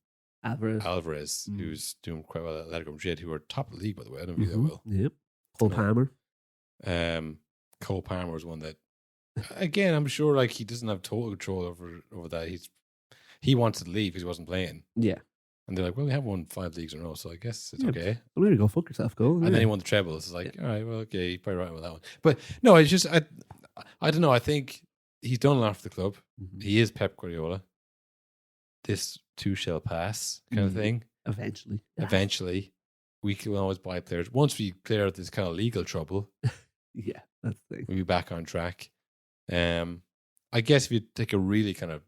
Alvarez, who's doing quite well at Atletico Madrid, who are top of the league, by the way. I don't view that well. Yep. Cole Palmer. Cole Palmer was one that, again, I'm sure like he doesn't have total control over that. He wanted to leave because he wasn't playing. Yeah. And they're like, well, we have won 5 leagues in a row, so I guess it's okay. Well, maybe go fuck yourself, go. And then he won the treble. It's like, all right, well, okay, you're probably right with that one. But no, it's just, I don't know. I think he's done a lot for the club. He is Pep Guardiola. This too shall pass kind of thing. Eventually. Eventually. We can always buy players. Once we clear out this kind of legal trouble. Yeah, that's the thing. We'll be back on track. I guess if you take a really kind of,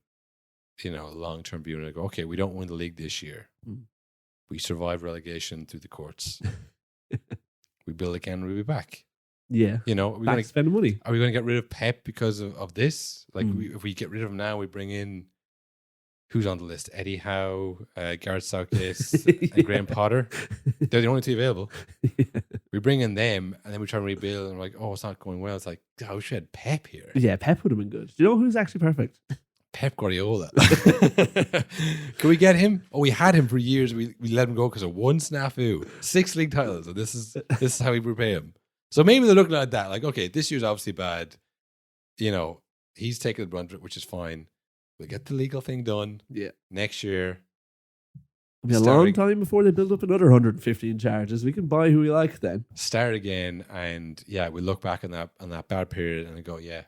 you know, long-term view and go, okay, we don't win the league this year. We survive relegation through the courts. We build again, we'll be back. Yeah. You know, back to spend money. Are we going to get rid of Pep because of this? Like, if we get rid of him now, we bring in who's on the list? Eddie Howe, Gareth Southgate, and Graham Potter. They're the only two available. Yeah. We bring in them, and then we try and rebuild, and we're like, oh, it's not going well. It's like, I wish we had Pep here. Yeah, Pep would have been good. Do you know who's actually perfect? Pep Guardiola. Can we get him? Oh, we had him for years. We let him go because of one snafu. 6 league titles, and this is how we repay him. So maybe they're looking at that, like, okay, this year's obviously bad. You know, he's taking the brunt of it, which is fine. We'll get the legal thing done. Yeah. Next year. It'll be a long time before they build up another 115 charges. We can buy who we like then. Start again, and yeah, we look back on that bad period and go, yeah,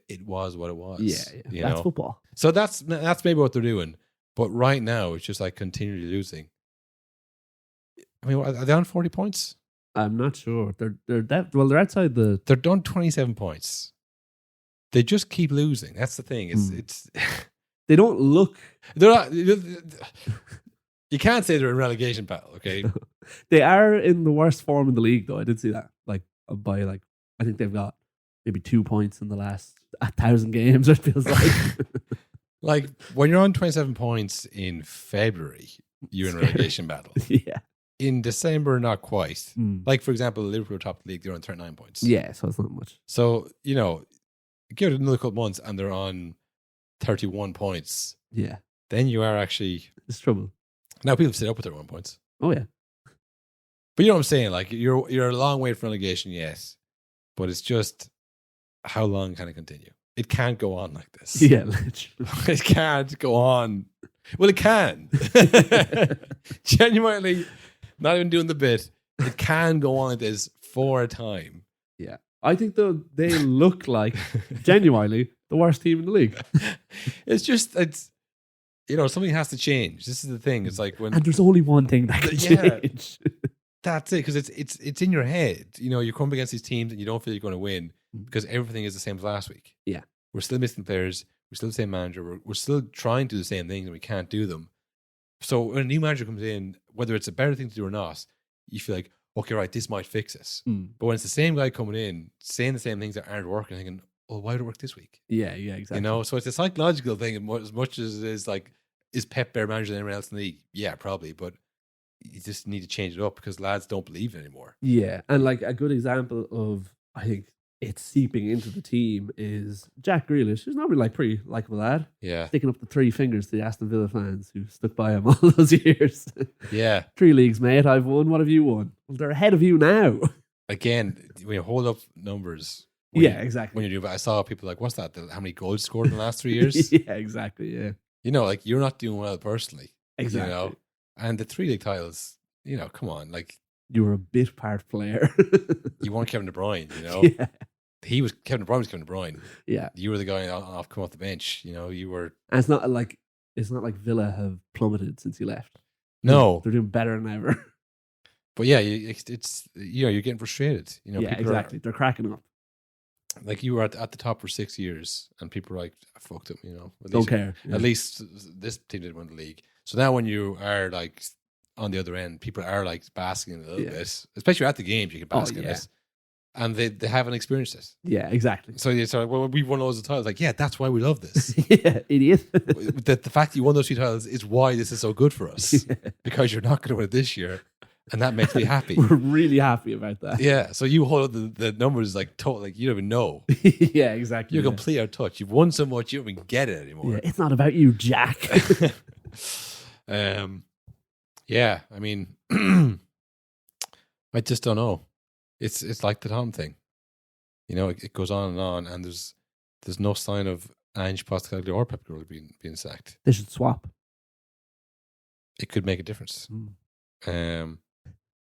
it was what it was. Yeah. That's football. So that's maybe what they're doing. But right now, it's just like continually losing. I mean, are they on 40 points? I'm not sure. They're outside the. They're done 27 points. They just keep losing. That's the thing. It's they don't look. They're not. You can't say they're in relegation battle, okay? They are in the worst form in the league, though. I did see that. I think they've got maybe 2 points in the last 1,000 games, it feels like. Like, when you're on 27 points in February, you're in relegation battle. Yeah. In December, not quite. Like, for example, Liverpool top the league, they're on 39 points. Yeah, so it's not much. So, give it another couple months and they're on 31 points. Yeah. Then you are actually... It's trouble. Now people sit up with 31 points. Oh, yeah. But you know what I'm saying? Like, you're a long way from relegation, yes. But it's just, how long can it continue? It can't go on like this. Yeah, literally. It can't go on. Well, it can. Genuinely, not even doing the bit. It can go on like this for a time. Yeah. I think they look like, genuinely, the worst team in the league. Something has to change. This is the thing. It's like when... And there's only one thing that can change. That's it, because it's in your head. You come up against these teams and you don't feel you're going to win because everything is the same as last week. Yeah. We're still missing players. We're still the same manager. We're still trying to do the same things and we can't do them. So when a new manager comes in, whether it's a better thing to do or not, you feel like, okay, right, this might fix us. But when it's the same guy coming in, saying the same things that aren't working, thinking, well, why would it work this week? Yeah, exactly. So it's a psychological thing as much as it is like, is Pep better manager than anyone else in the league? Yeah, probably. But you just need to change it up because lads don't believe it anymore. Yeah. And like a good example of, I think, it's seeping into the team is Jack Grealish, who's normally like pretty likable lad. Yeah. Sticking up the 3 fingers to the Aston Villa fans who stuck by him all those years. Yeah. 3 leagues, mate. I've won. What have you won? Well, they're ahead of you now. Again, when you hold up numbers. Exactly. When you do, but I saw people like, what's that? How many goals scored in the last 3 years? Yeah, exactly. Yeah. Like you're not doing well personally. Exactly. And the 3 league titles, come on. Like, you were a bit part player. You weren't Kevin De Bruyne, Yeah. Kevin De Bruyne was Kevin De Bruyne. Yeah. You were the guy come off the bench. You were. And it's not like Villa have plummeted since you left. No. They're doing better than ever. But yeah, it's you're getting frustrated. Yeah, exactly. They're cracking up. Like you were at the top for 6 years, and people are like, I fucked up. Don't care. Yeah. At least this team didn't win the league. So now when you are like on the other end, people are like basking in it a little bit, especially at the games. You can bask in this, and they haven't experienced it. Yeah, exactly. So you start, well, we won loads of titles. Like, yeah, that's why we love this. Yeah, idiot. The fact that you won those 2 titles is why this is so good for us. Because you're not going to win it this year. And that makes me happy. We're really happy about that. Yeah. So you hold up the numbers like total, like you don't even know. Yeah, exactly. You're completely out of touch. You've won so much, you don't even get it anymore. Yeah, it's not about you, Jack. Yeah. I mean, I just don't know. It's like the Tom thing. It goes on, and there's no sign of Ange, Postecoglu, or Pep Guardiola being sacked. They should swap. It could make a difference.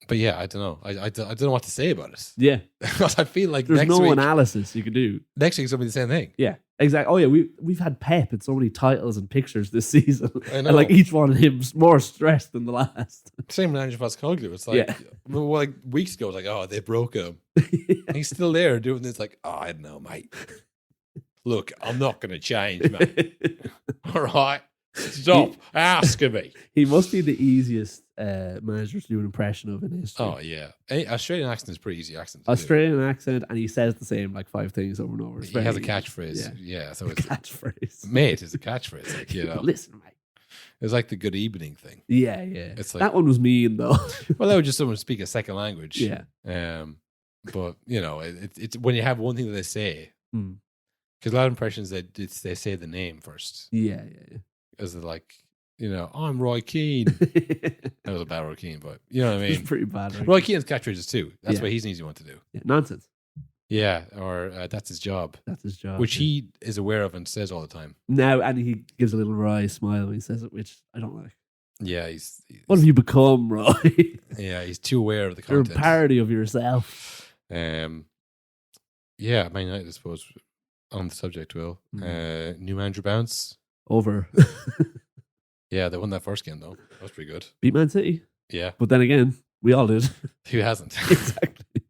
But yeah, I don't know. I don't know what to say about it. Yeah. I feel like there's no analysis you could do. Next week's going to be the same thing. Yeah, exactly. Oh yeah, we've had Pep in so many titles and pictures this season. I know. And like each one of him's more stressed than the last. Same with Ange Postecoglu. It's like, like weeks ago, it was like, oh, they broke him. And he's still there doing this like, oh, I don't know, mate. Look, I'm not going to change, mate. All right. Stop asking me. He must be the easiest manager to do an impression of in history. Oh, yeah. Australian accent is a pretty easy accent. Australian accent, and he says the same like 5 things over and over. He has a catchphrase. Yeah. So it's catchphrase. Mate is a catchphrase. Like, Listen, mate. It's like the good evening thing. Yeah. It's like, That one was mean though. well, that was just someone speak a second language. Yeah. But it's when you have one thing that they say, Mm. because a lot of impressions they say the name first. Yeah. As like, I'm Roy Keane. That was a bad Roy Keane, but you know what I mean. It's pretty bad. Right? Roy Keane's catchphrases too. That's Yeah. why he's an easy one to do. Yeah, nonsense. Yeah, or that's his job, That's his job. which he is aware of and says all the time. now, and he gives a little wry smile when he says it, which I don't like. Yeah, he's What have you become, Roy? yeah, he's too aware of the You're a content. parody of yourself. Yeah, Man United, I suppose, on the subject, Will. New manager bounce. Over. Yeah, they won that first game though. That was pretty good. Beat Man City. Yeah, But then again, we all did. who hasn't? Exactly.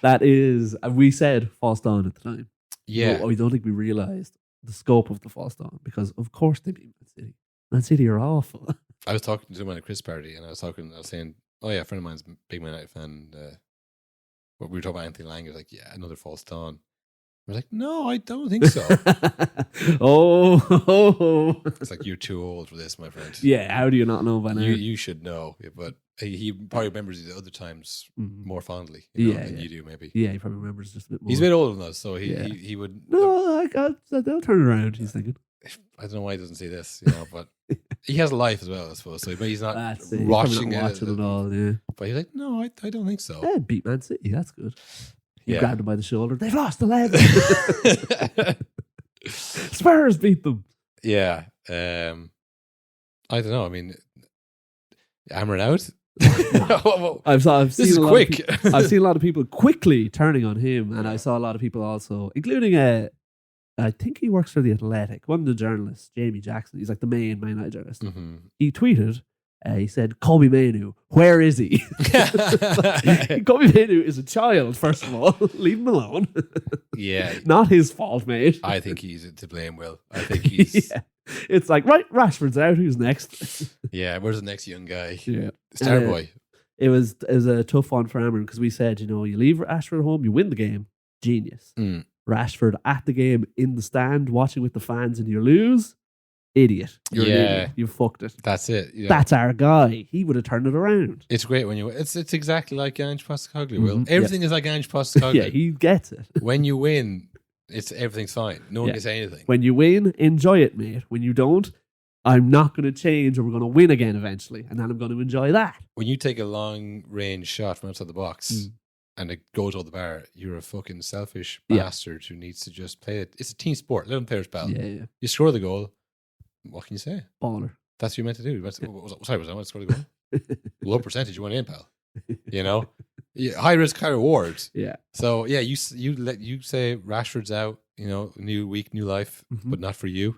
That is, we said false dawn at the time. Yeah, But I don't think we realised the scope of the false dawn because, of course, they beat Man City. Man City are awful. I was talking to someone at a Chris party, and I was saying, oh yeah, a friend of mine's a big Man United fan. What we were talking about Anthony Lang, he was like, yeah, another false dawn. I was like, no, I don't think so. oh. It's like, you're too old for this, my friend. Yeah, how do you not know by now? You should know, yeah, but he probably remembers the other times more fondly than you do, maybe. Yeah, he probably remembers just a bit more. He's a bit older than us, so Yeah. he would. No, they'll turn around, he's thinking. I don't know why he doesn't see this, but he has a life as well, I suppose. So he's not That's it. He's rushing probably not watching it all, yeah. But he's like, no, I don't think so. Yeah, beat Man City, that's good. He Yeah. grabbed him by the shoulder. They've lost 11. Spurs beat them. Yeah. I don't know. I mean, hammer it out. I've This seen is a lot quick. I've seen a lot of people quickly turning on him, and I saw a lot of people also, including I think he works for The Athletic, one of the journalists, Jamie Jackson. He's like the main Man United journalist. Mhm. He tweeted, he said, Kobe Mainu, where is he? Kobe Mainu is a child, first of all. Leave him alone. Yeah. Not his fault, mate. I think he's to blame, Will. I think he's. Yeah. It's like, right, Rashford's out. Who's next? Yeah, where's the next young guy? Yeah. Star boy. It was a tough one for Amron because we said, you leave Rashford at home, you win the game. Genius. Mm. Rashford at the game in the stand, watching with the fans, and you lose. Idiot. You're an idiot. You fucked it. That's it. Yeah. That's our guy. He would have turned it around. It's great when you win. It's exactly like Ange Postecoglu, Will. Mhm. Everything is like Ange Postecoglu. Yeah, he gets it. When you win, everything's fine. No one Yeah. gets anything. When you win, enjoy it, mate. When you don't, I'm not going to change, or we're going to win again eventually, and then I'm going to enjoy that. When you take a long range shot from outside the box Mm. and it goes over the bar, you're a fucking selfish Yeah. bastard who needs to just play it. It's a team sport. Let them play their spell. Yeah. You score the goal. What can you say? Baller. That's what you meant to do. Was I meant to score the goal? Low percentage, you went in, pal. Yeah, high risk, high reward. Yeah. So yeah, you say Rashford's out. New week, new life, Mhm. but not for you.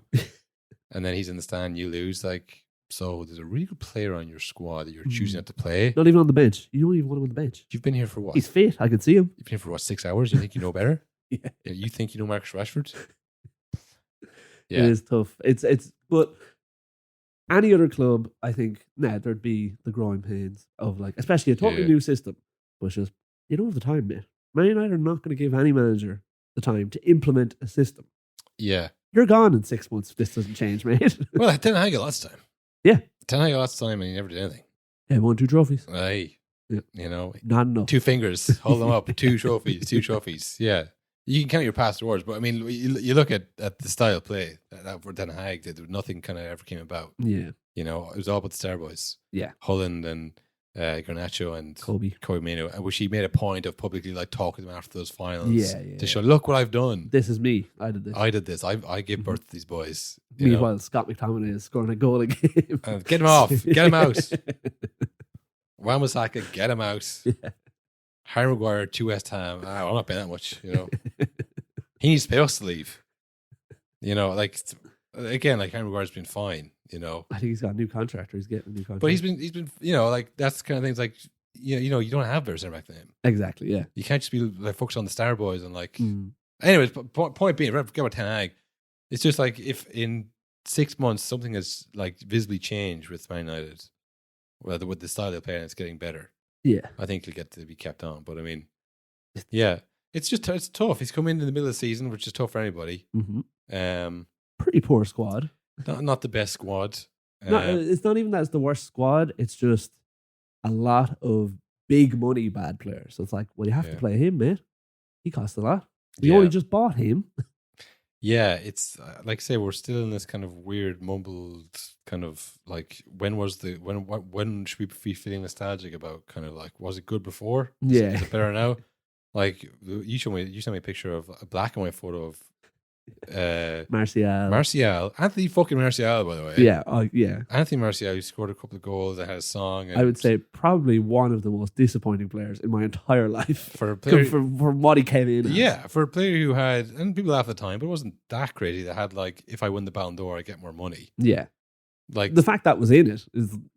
And then he's in the stand. You lose. So there's a really good player on your squad that you're choosing not to play. Not even on the bench. You don't even want him on the bench. You've been here for what? He's fit. I can see him. You've been here for what, 6 hours? You think you know better? Yeah. You think you know Marcus Rashford? It is tough. But any other club, I think, there'd be the growing pains of especially a totally Yeah. new system. But it's just, you don't have the time, mate. Man United are not going to give any manager the time to implement a system. Yeah. You're gone in 6 months if this doesn't change, mate. Well, Ten Hag got lots of time. Yeah. Ten Hag got lots of time and he never did anything. Yeah, won 2 trophies. Aye. Yeah. Not enough. 2 fingers, hold them up. 2 trophies. Yeah. You can count your past awards, but I mean, you look at the style of play that Ten Hag did, nothing kind of ever came about. Yeah. It was all about the star boys. Yeah. Holland and Garnacho and Kobe Mino, which he made a point of publicly talking to them after those finals. Yeah. To show, look what I've done. This is me. I did this. I did this. I gave birth to these boys. Meanwhile, Scott McTominay is scoring a goal a game. Get him off. Get him out. Wan-Bissaka, get him out. Yeah. Harry Maguire to West Ham. I'm not paying that much. He needs to pay us to leave. Again, Harry Maguire's been fine. I think he's got a new contract, or he's getting a new contract. But he's been that's the kind of things you don't have better center back than him. Exactly. Yeah. You can't just be focused on the star boys and Mm. Anyways, point being, forget about Ten Hag. It's just if in 6 months something has visibly changed with Man United, with the style they play and it's getting better. Yeah. I think he'll get to be kept on. But I mean, yeah, it's tough. He's come in the middle of the season, which is tough for anybody. Mm-hmm. Um, Pretty poor squad. not the best squad. No, it's not even that it's the worst squad. It's just a lot of big money bad players. So it's like, well, you have to play him, mate. He costs a lot. We only just bought him. Yeah, it's like I say, we're still in this kind of weird mumbled kind of like when should we be feeling nostalgic about kind of like was it good before? Is it better now? Like you sent me a picture of a black and white photo of Martial, Anthony fucking Martial, by the way. Yeah. Anthony Martial, who scored a couple of goals, that had a song. I would say probably one of the most disappointing players in my entire life for a player, for what he came in. Yeah, for a player who had, and people laugh at the time, but it wasn't that crazy. That had like, if I win the Ballon d'Or, I get more money. Yeah, like the fact that was in it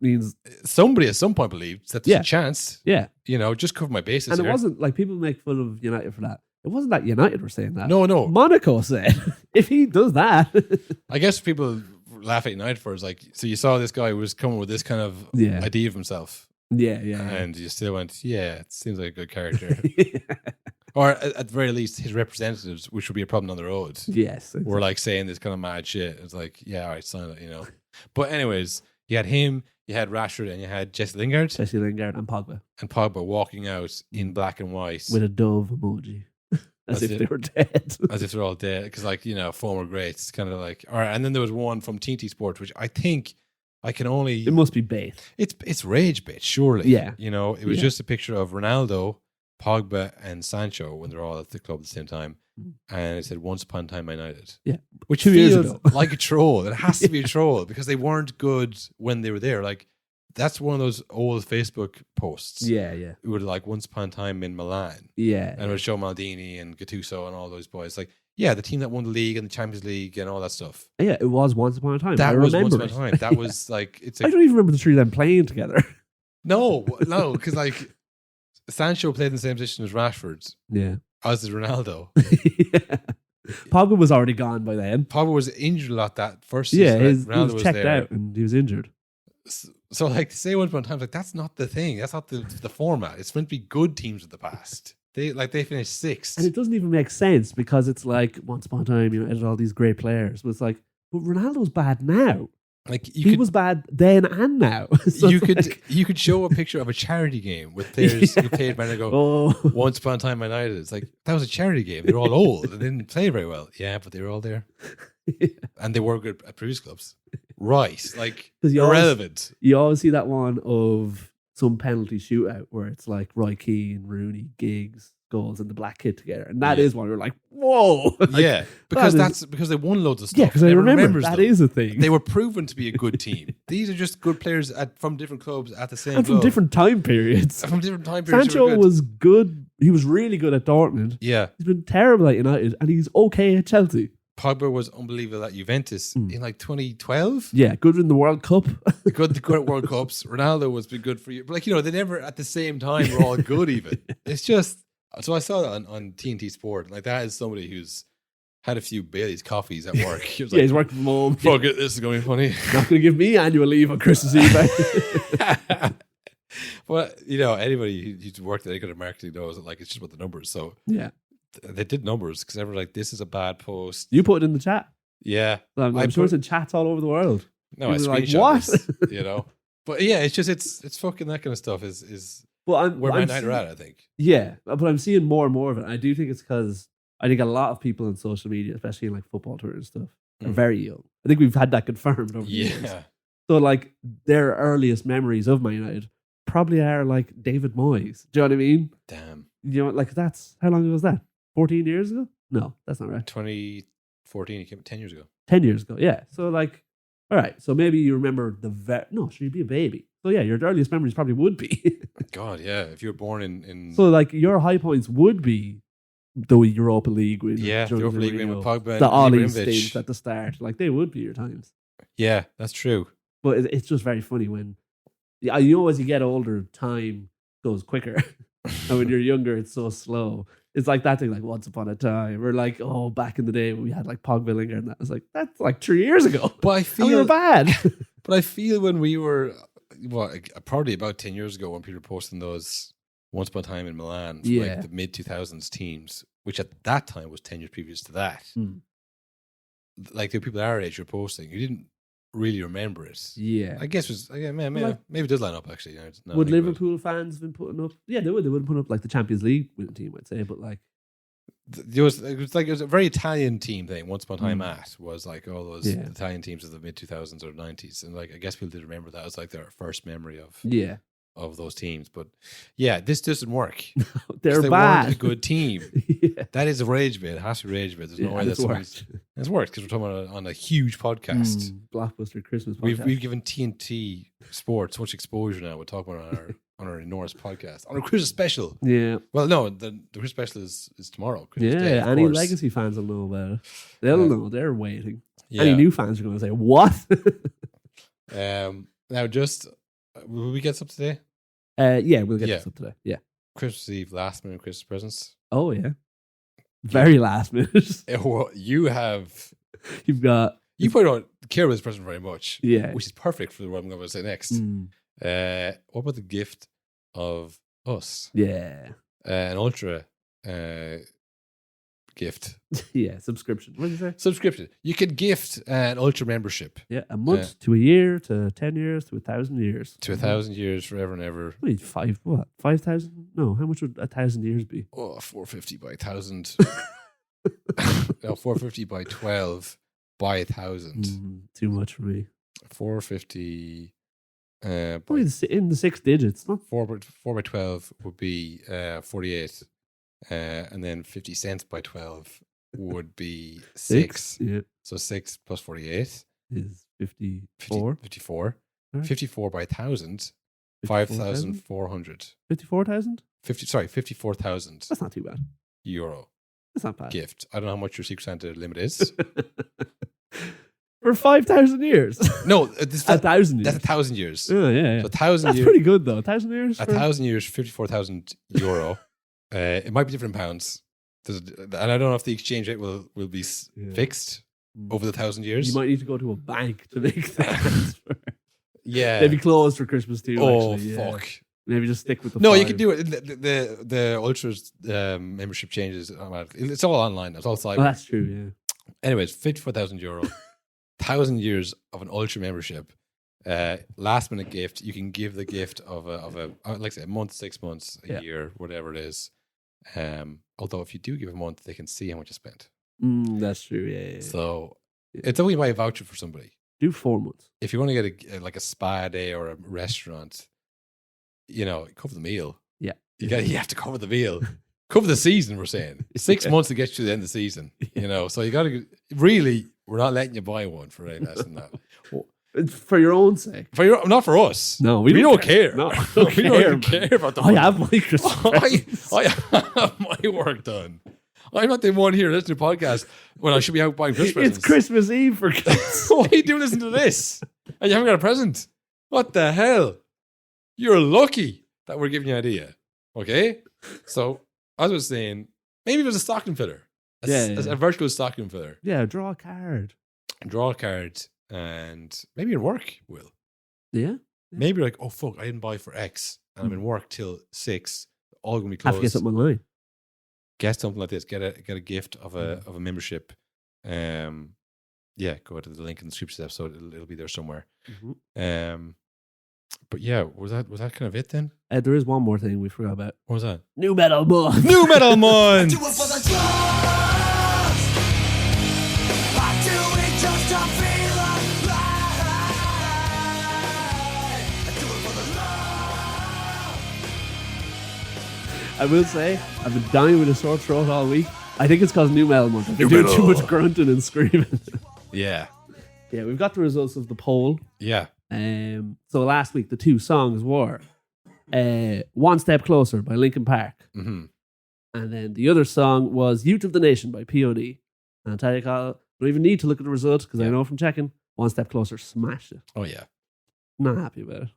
means somebody at some point believed that there's a chance. Yeah, just cover my bases. And it wasn't like people make fun of United for that. It wasn't that United were saying that. No. Monaco said, if he does that. I guess people laugh at United for it. It's like, so you saw this guy who was coming with this kind of idea of himself. Yeah. And you still went, it seems like a good character. Or at the very least, his representatives, which would be a problem on the road. Yes. Exactly. Were like saying this kind of mad shit. It's like, all right, sign it, But anyways, you had him, you had Rashford, and you had Jesse Lingard. And Pogba. And Pogba walking out in black and white. With a dove emoji. As if they were dead. As if they're all dead. Because, former greats. Kind of like, all right. And then there was one from TNT Sports, which I think I can only. It must be bait. It's rage bait, surely. Yeah. It was just a picture of Ronaldo, Pogba, and Sancho when they're all at the club at the same time. And it said, "Once upon a time, United." Yeah. Which 2 years feels ago. like a troll. It has to be a troll because they weren't good when they were there. Like, that's one of those old Facebook posts. Yeah. It would once upon a time in Milan. Yeah. And it would show Maldini and Gattuso and all those boys. Like, the team that won the league and the Champions League and all that stuff. Yeah, it was once upon a time. That I was remember once upon a time. That was like, it's. I don't even remember the three of them playing together. No, because Sancho played in the same position as Rashford. Yeah. As did Ronaldo. Pogba was already gone by then. Pogba was injured a lot that first season. Yeah, Ronaldo he was checked there. out and he was injured. So, to say once upon a time, that's not the thing. That's not the format. It's meant to be good teams of the past. They finished sixth. And it doesn't even make sense because it's like, once upon a time, added all these great players. But it's like, but Ronaldo's bad now. He was bad then and now. So you could show a picture of a charity game with players who played Man and go, once upon a time United. It's like, that was a charity game. They're all old and they didn't play very well. Yeah, but they were all there. And they were good at previous clubs. Right. Irrelevant. You always see that one of some penalty shootout where it's like Roy Keane, Rooney, Giggs, goals and the black kit together. And that is one we're like, whoa. Because they won loads of stuff. Yeah, because I remember that is a thing. They were proven to be a good team. These are just good players from different clubs at the same time. And from different time periods. Sancho was good. He was really good at Dortmund. Yeah. He's been terrible at United and he's okay at Chelsea. Pogba was unbelievable at Juventus in 2012. Yeah, good in the World Cup. good at World Cups. Ronaldo was been good for you. But they never at the same time were all good even. It's just. So I saw that on TNT Sport. That is somebody who's had a few Bailey's coffees at work. He was he's working from home. Fuck it, this is going to be funny. Not going to give me annual leave on Christmas Eve. But, anybody who's worked at any kind of marketing knows that it's just about the numbers. So yeah, they did numbers because everyone's like, this is a bad post. You put it in the chat. Yeah. I'm sure it's in chats all over the world. No, I screenshot this, But yeah, it's just, it's fucking that kind of stuff is where my night are at, I think. Yeah, but I'm seeing more and more of it. I do think it's because I think a lot of people on social media, especially in football Twitter and stuff, are very young. I think we've had that confirmed over the years. So their earliest memories of Man United probably are David Moyes. Do you know what I mean? Damn. That's, how long ago was that? 14 years ago? No, that's not right. 2014, he came 10 years ago. 10 years ago, yeah. So all right, so maybe you remember no, should you be a baby? So yeah, your earliest memories probably would be. God, yeah. If you were born in So your high points would be the Europa League win. Yeah, the Europa League win with Pogba and the Ollie stints at the start. They would be your times. Yeah, that's true. But it's just very funny when, as you get older, time goes quicker. And when you're younger, it's so slow. It's that thing, once upon a time. Or back in the day when we had Pogba, Lingard, and that was that's 3 years ago. But I feel we were bad. But I feel when we were, probably about 10 years ago when people were posting those once upon a time in Milan, from the mid 2000s teams, which at that time was 10 years previous to that. The people our age were posting, you didn't really remember it. Yeah. I guess maybe it does line up actually. Would Liverpool fans have been putting up? Yeah, they would. They would put up like the Champions League winning team, I'd say. But like, it was a very Italian team thing. Once upon a time, was like all those Italian teams of the mid 2000s or 90s, and like I guess people did remember that as like their first memory of those teams. But yeah, this doesn't work. They're they bad. weren't a good team. Yeah. That is a rage bit. It has to be a rage bit. There's no way that's worked. It's worked because we're talking about it on a huge podcast. Blockbuster Christmas podcast. We've given TNT Sports so much exposure now. We're talking about it on our enormous podcast. On our Christmas special. Yeah. Well, no, the Christmas special is tomorrow. Christmas Day, any course. Legacy fans will know about it. They'll know. They're waiting. Yeah. Any new fans are going to say, what? Now, just, will we get some today? Yeah, we'll get this up today. Yeah. Christmas Eve, last minute Christmas presents. Oh, yeah. Very last minute. You have... You've got... You probably don't care about this present very much. Yeah. Which is perfect for what I'm going to say next. What about the gift of us? Yeah. An ultra gift. Yeah, subscription. What did you say? Subscription. You can gift an ultra membership. Yeah, a month to a year to 10 years to 1,000 years. To 1,000 years, forever and ever. Wait, 5,000? No, how much would 1,000 years be? Oh, 450 by 1,000. No, 450 by 12 by 1,000. Too much for me. 450 Probably in the 6 digits. No? 4 by 12 would be 48. And then 50 cents by 12 would be 6. Yeah. So 6 plus 48 is 54. 54. Right. 54 by 1,000. 5,400. 54,000? 54,000 That's not too bad. euro That's not bad. gift. I don't know how much your Secret Santa limit is. For 5,000 years? No, 1,000 years. That's 1,000 years. Oh, yeah. So 1,000 That's years. pretty good, though. 1,000 years? 1,000 years, 54,000 euro. It might be different in pounds. And I don't know if the exchange rate will be fixed over the 1,000 years. You might need to go to a bank to make that transfer. Yeah. They'd be closed for Christmas too. Oh, actually. Yeah. fuck. Maybe just stick with the No, 5. you can do it. The Ultras membership changes. It's all online. It's all site. Oh, that's true, yeah. Anyways, 54,000 euro, 1,000 years of an Ultra membership. Last minute gift. You can give the gift of a like I say, a month, 6 months, a year, whatever it is. Although if you do give a month, they can see how much you spent. That's true, yeah. So it's a wee buy a voucher for somebody. Do 4 months. If you want to get like a spa day or a restaurant, cover the meal. Yeah. You have to cover the meal. Cover the season, we're saying. 6 months to get you to the end of the season. So you got to really, we're not letting you buy one for any less than that. It's for your own sake. Not for us. No, we don't care. No, we don't even care about the I have my Christmas. I have my work done. I'm not the one here listening to the podcast when I should be out buying Christmas presents. It's Christmas Eve for kids. Why are you doing listening to this? And you haven't got a present? What the hell? You're lucky that we're giving you an idea. Okay? So, as I was saying, maybe it was a stocking filler. A virtual stocking filler. Yeah, draw a card. Draw a card, and maybe your work will. Yeah. Maybe you're like, oh, fuck, I didn't buy for X, and I'm in work till 6. All going to be closed. Have to get something online. Get something like this. Get a gift of a membership. Go to the link in the description episode. It'll be there somewhere. Mm-hmm. But yeah, was that kind of it then? There is one more thing we forgot about. What was that? New Metal Month. New Metal Month. Do it for the drugs. I do it just to feel alive. I do it for the love. I will say, I've been dying with a sore throat all week. I think it's because New Metal Month. I've been doing too much grunting and screaming. Yeah. Yeah, we've got the results of the poll. Yeah. So last week, the 2 songs were One Step Closer by Linkin Park. Mm-hmm. And then the other song was Youth of the Nation by P.O.D. And I'll tell you, Carl, I don't even need to look at the results because I know from checking, One Step Closer smashed it. Oh, yeah. Not happy about it.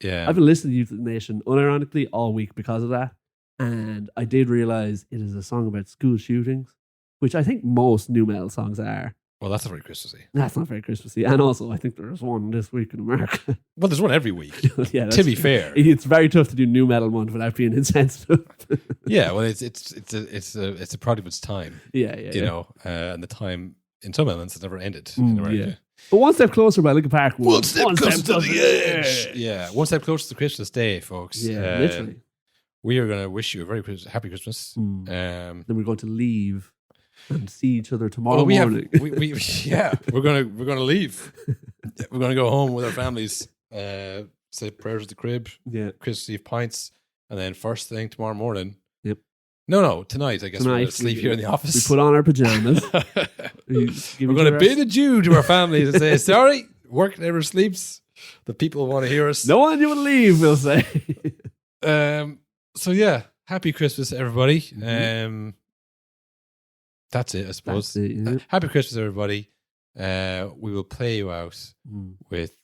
Yeah. I've been listening to Youth of the Nation unironically all week because of that. And I did realize it is a song about school shootings, which I think most new metal songs are. Well, that's not very Christmassy. That's not very Christmassy. And also, I think there's one this week in America. Well, there's one every week. Yeah, to be fair, it's very tough to do new metal month without being insensitive. Yeah, well, it's a product of its time. Yeah. And the time in some elements has never ended in America. But one step closer by Lincoln Park. One step closer to the edge. Yeah, one step closer to Christmas Day, folks. Yeah, literally. We are going to wish you a very happy Christmas. Then we're going to leave and see each other tomorrow morning. We're going to leave. We're going to go home with our families. Say prayers at the crib. Yeah. Christmas Eve pints, and then first thing tomorrow morning. Yep. No, tonight. I guess we're going to sleep here in the office. We put on our pajamas. We're going to bid adieu to our families and say sorry. Work never sleeps. The people want to hear us. No one you will leave, we'll say. So yeah, happy Christmas, everybody. That's it, I suppose. That's it, yeah. Happy Christmas, everybody. We will play you out with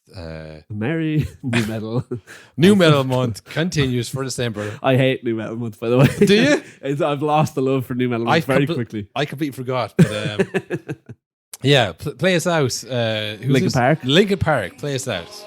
Merry New Metal. New Metal Month continues for December. I hate New Metal Month, by the way. Do you? I've lost the love for New Metal Month very quickly. I completely forgot. But yeah, play us out. Lincoln Park. Lincoln Park, play us out.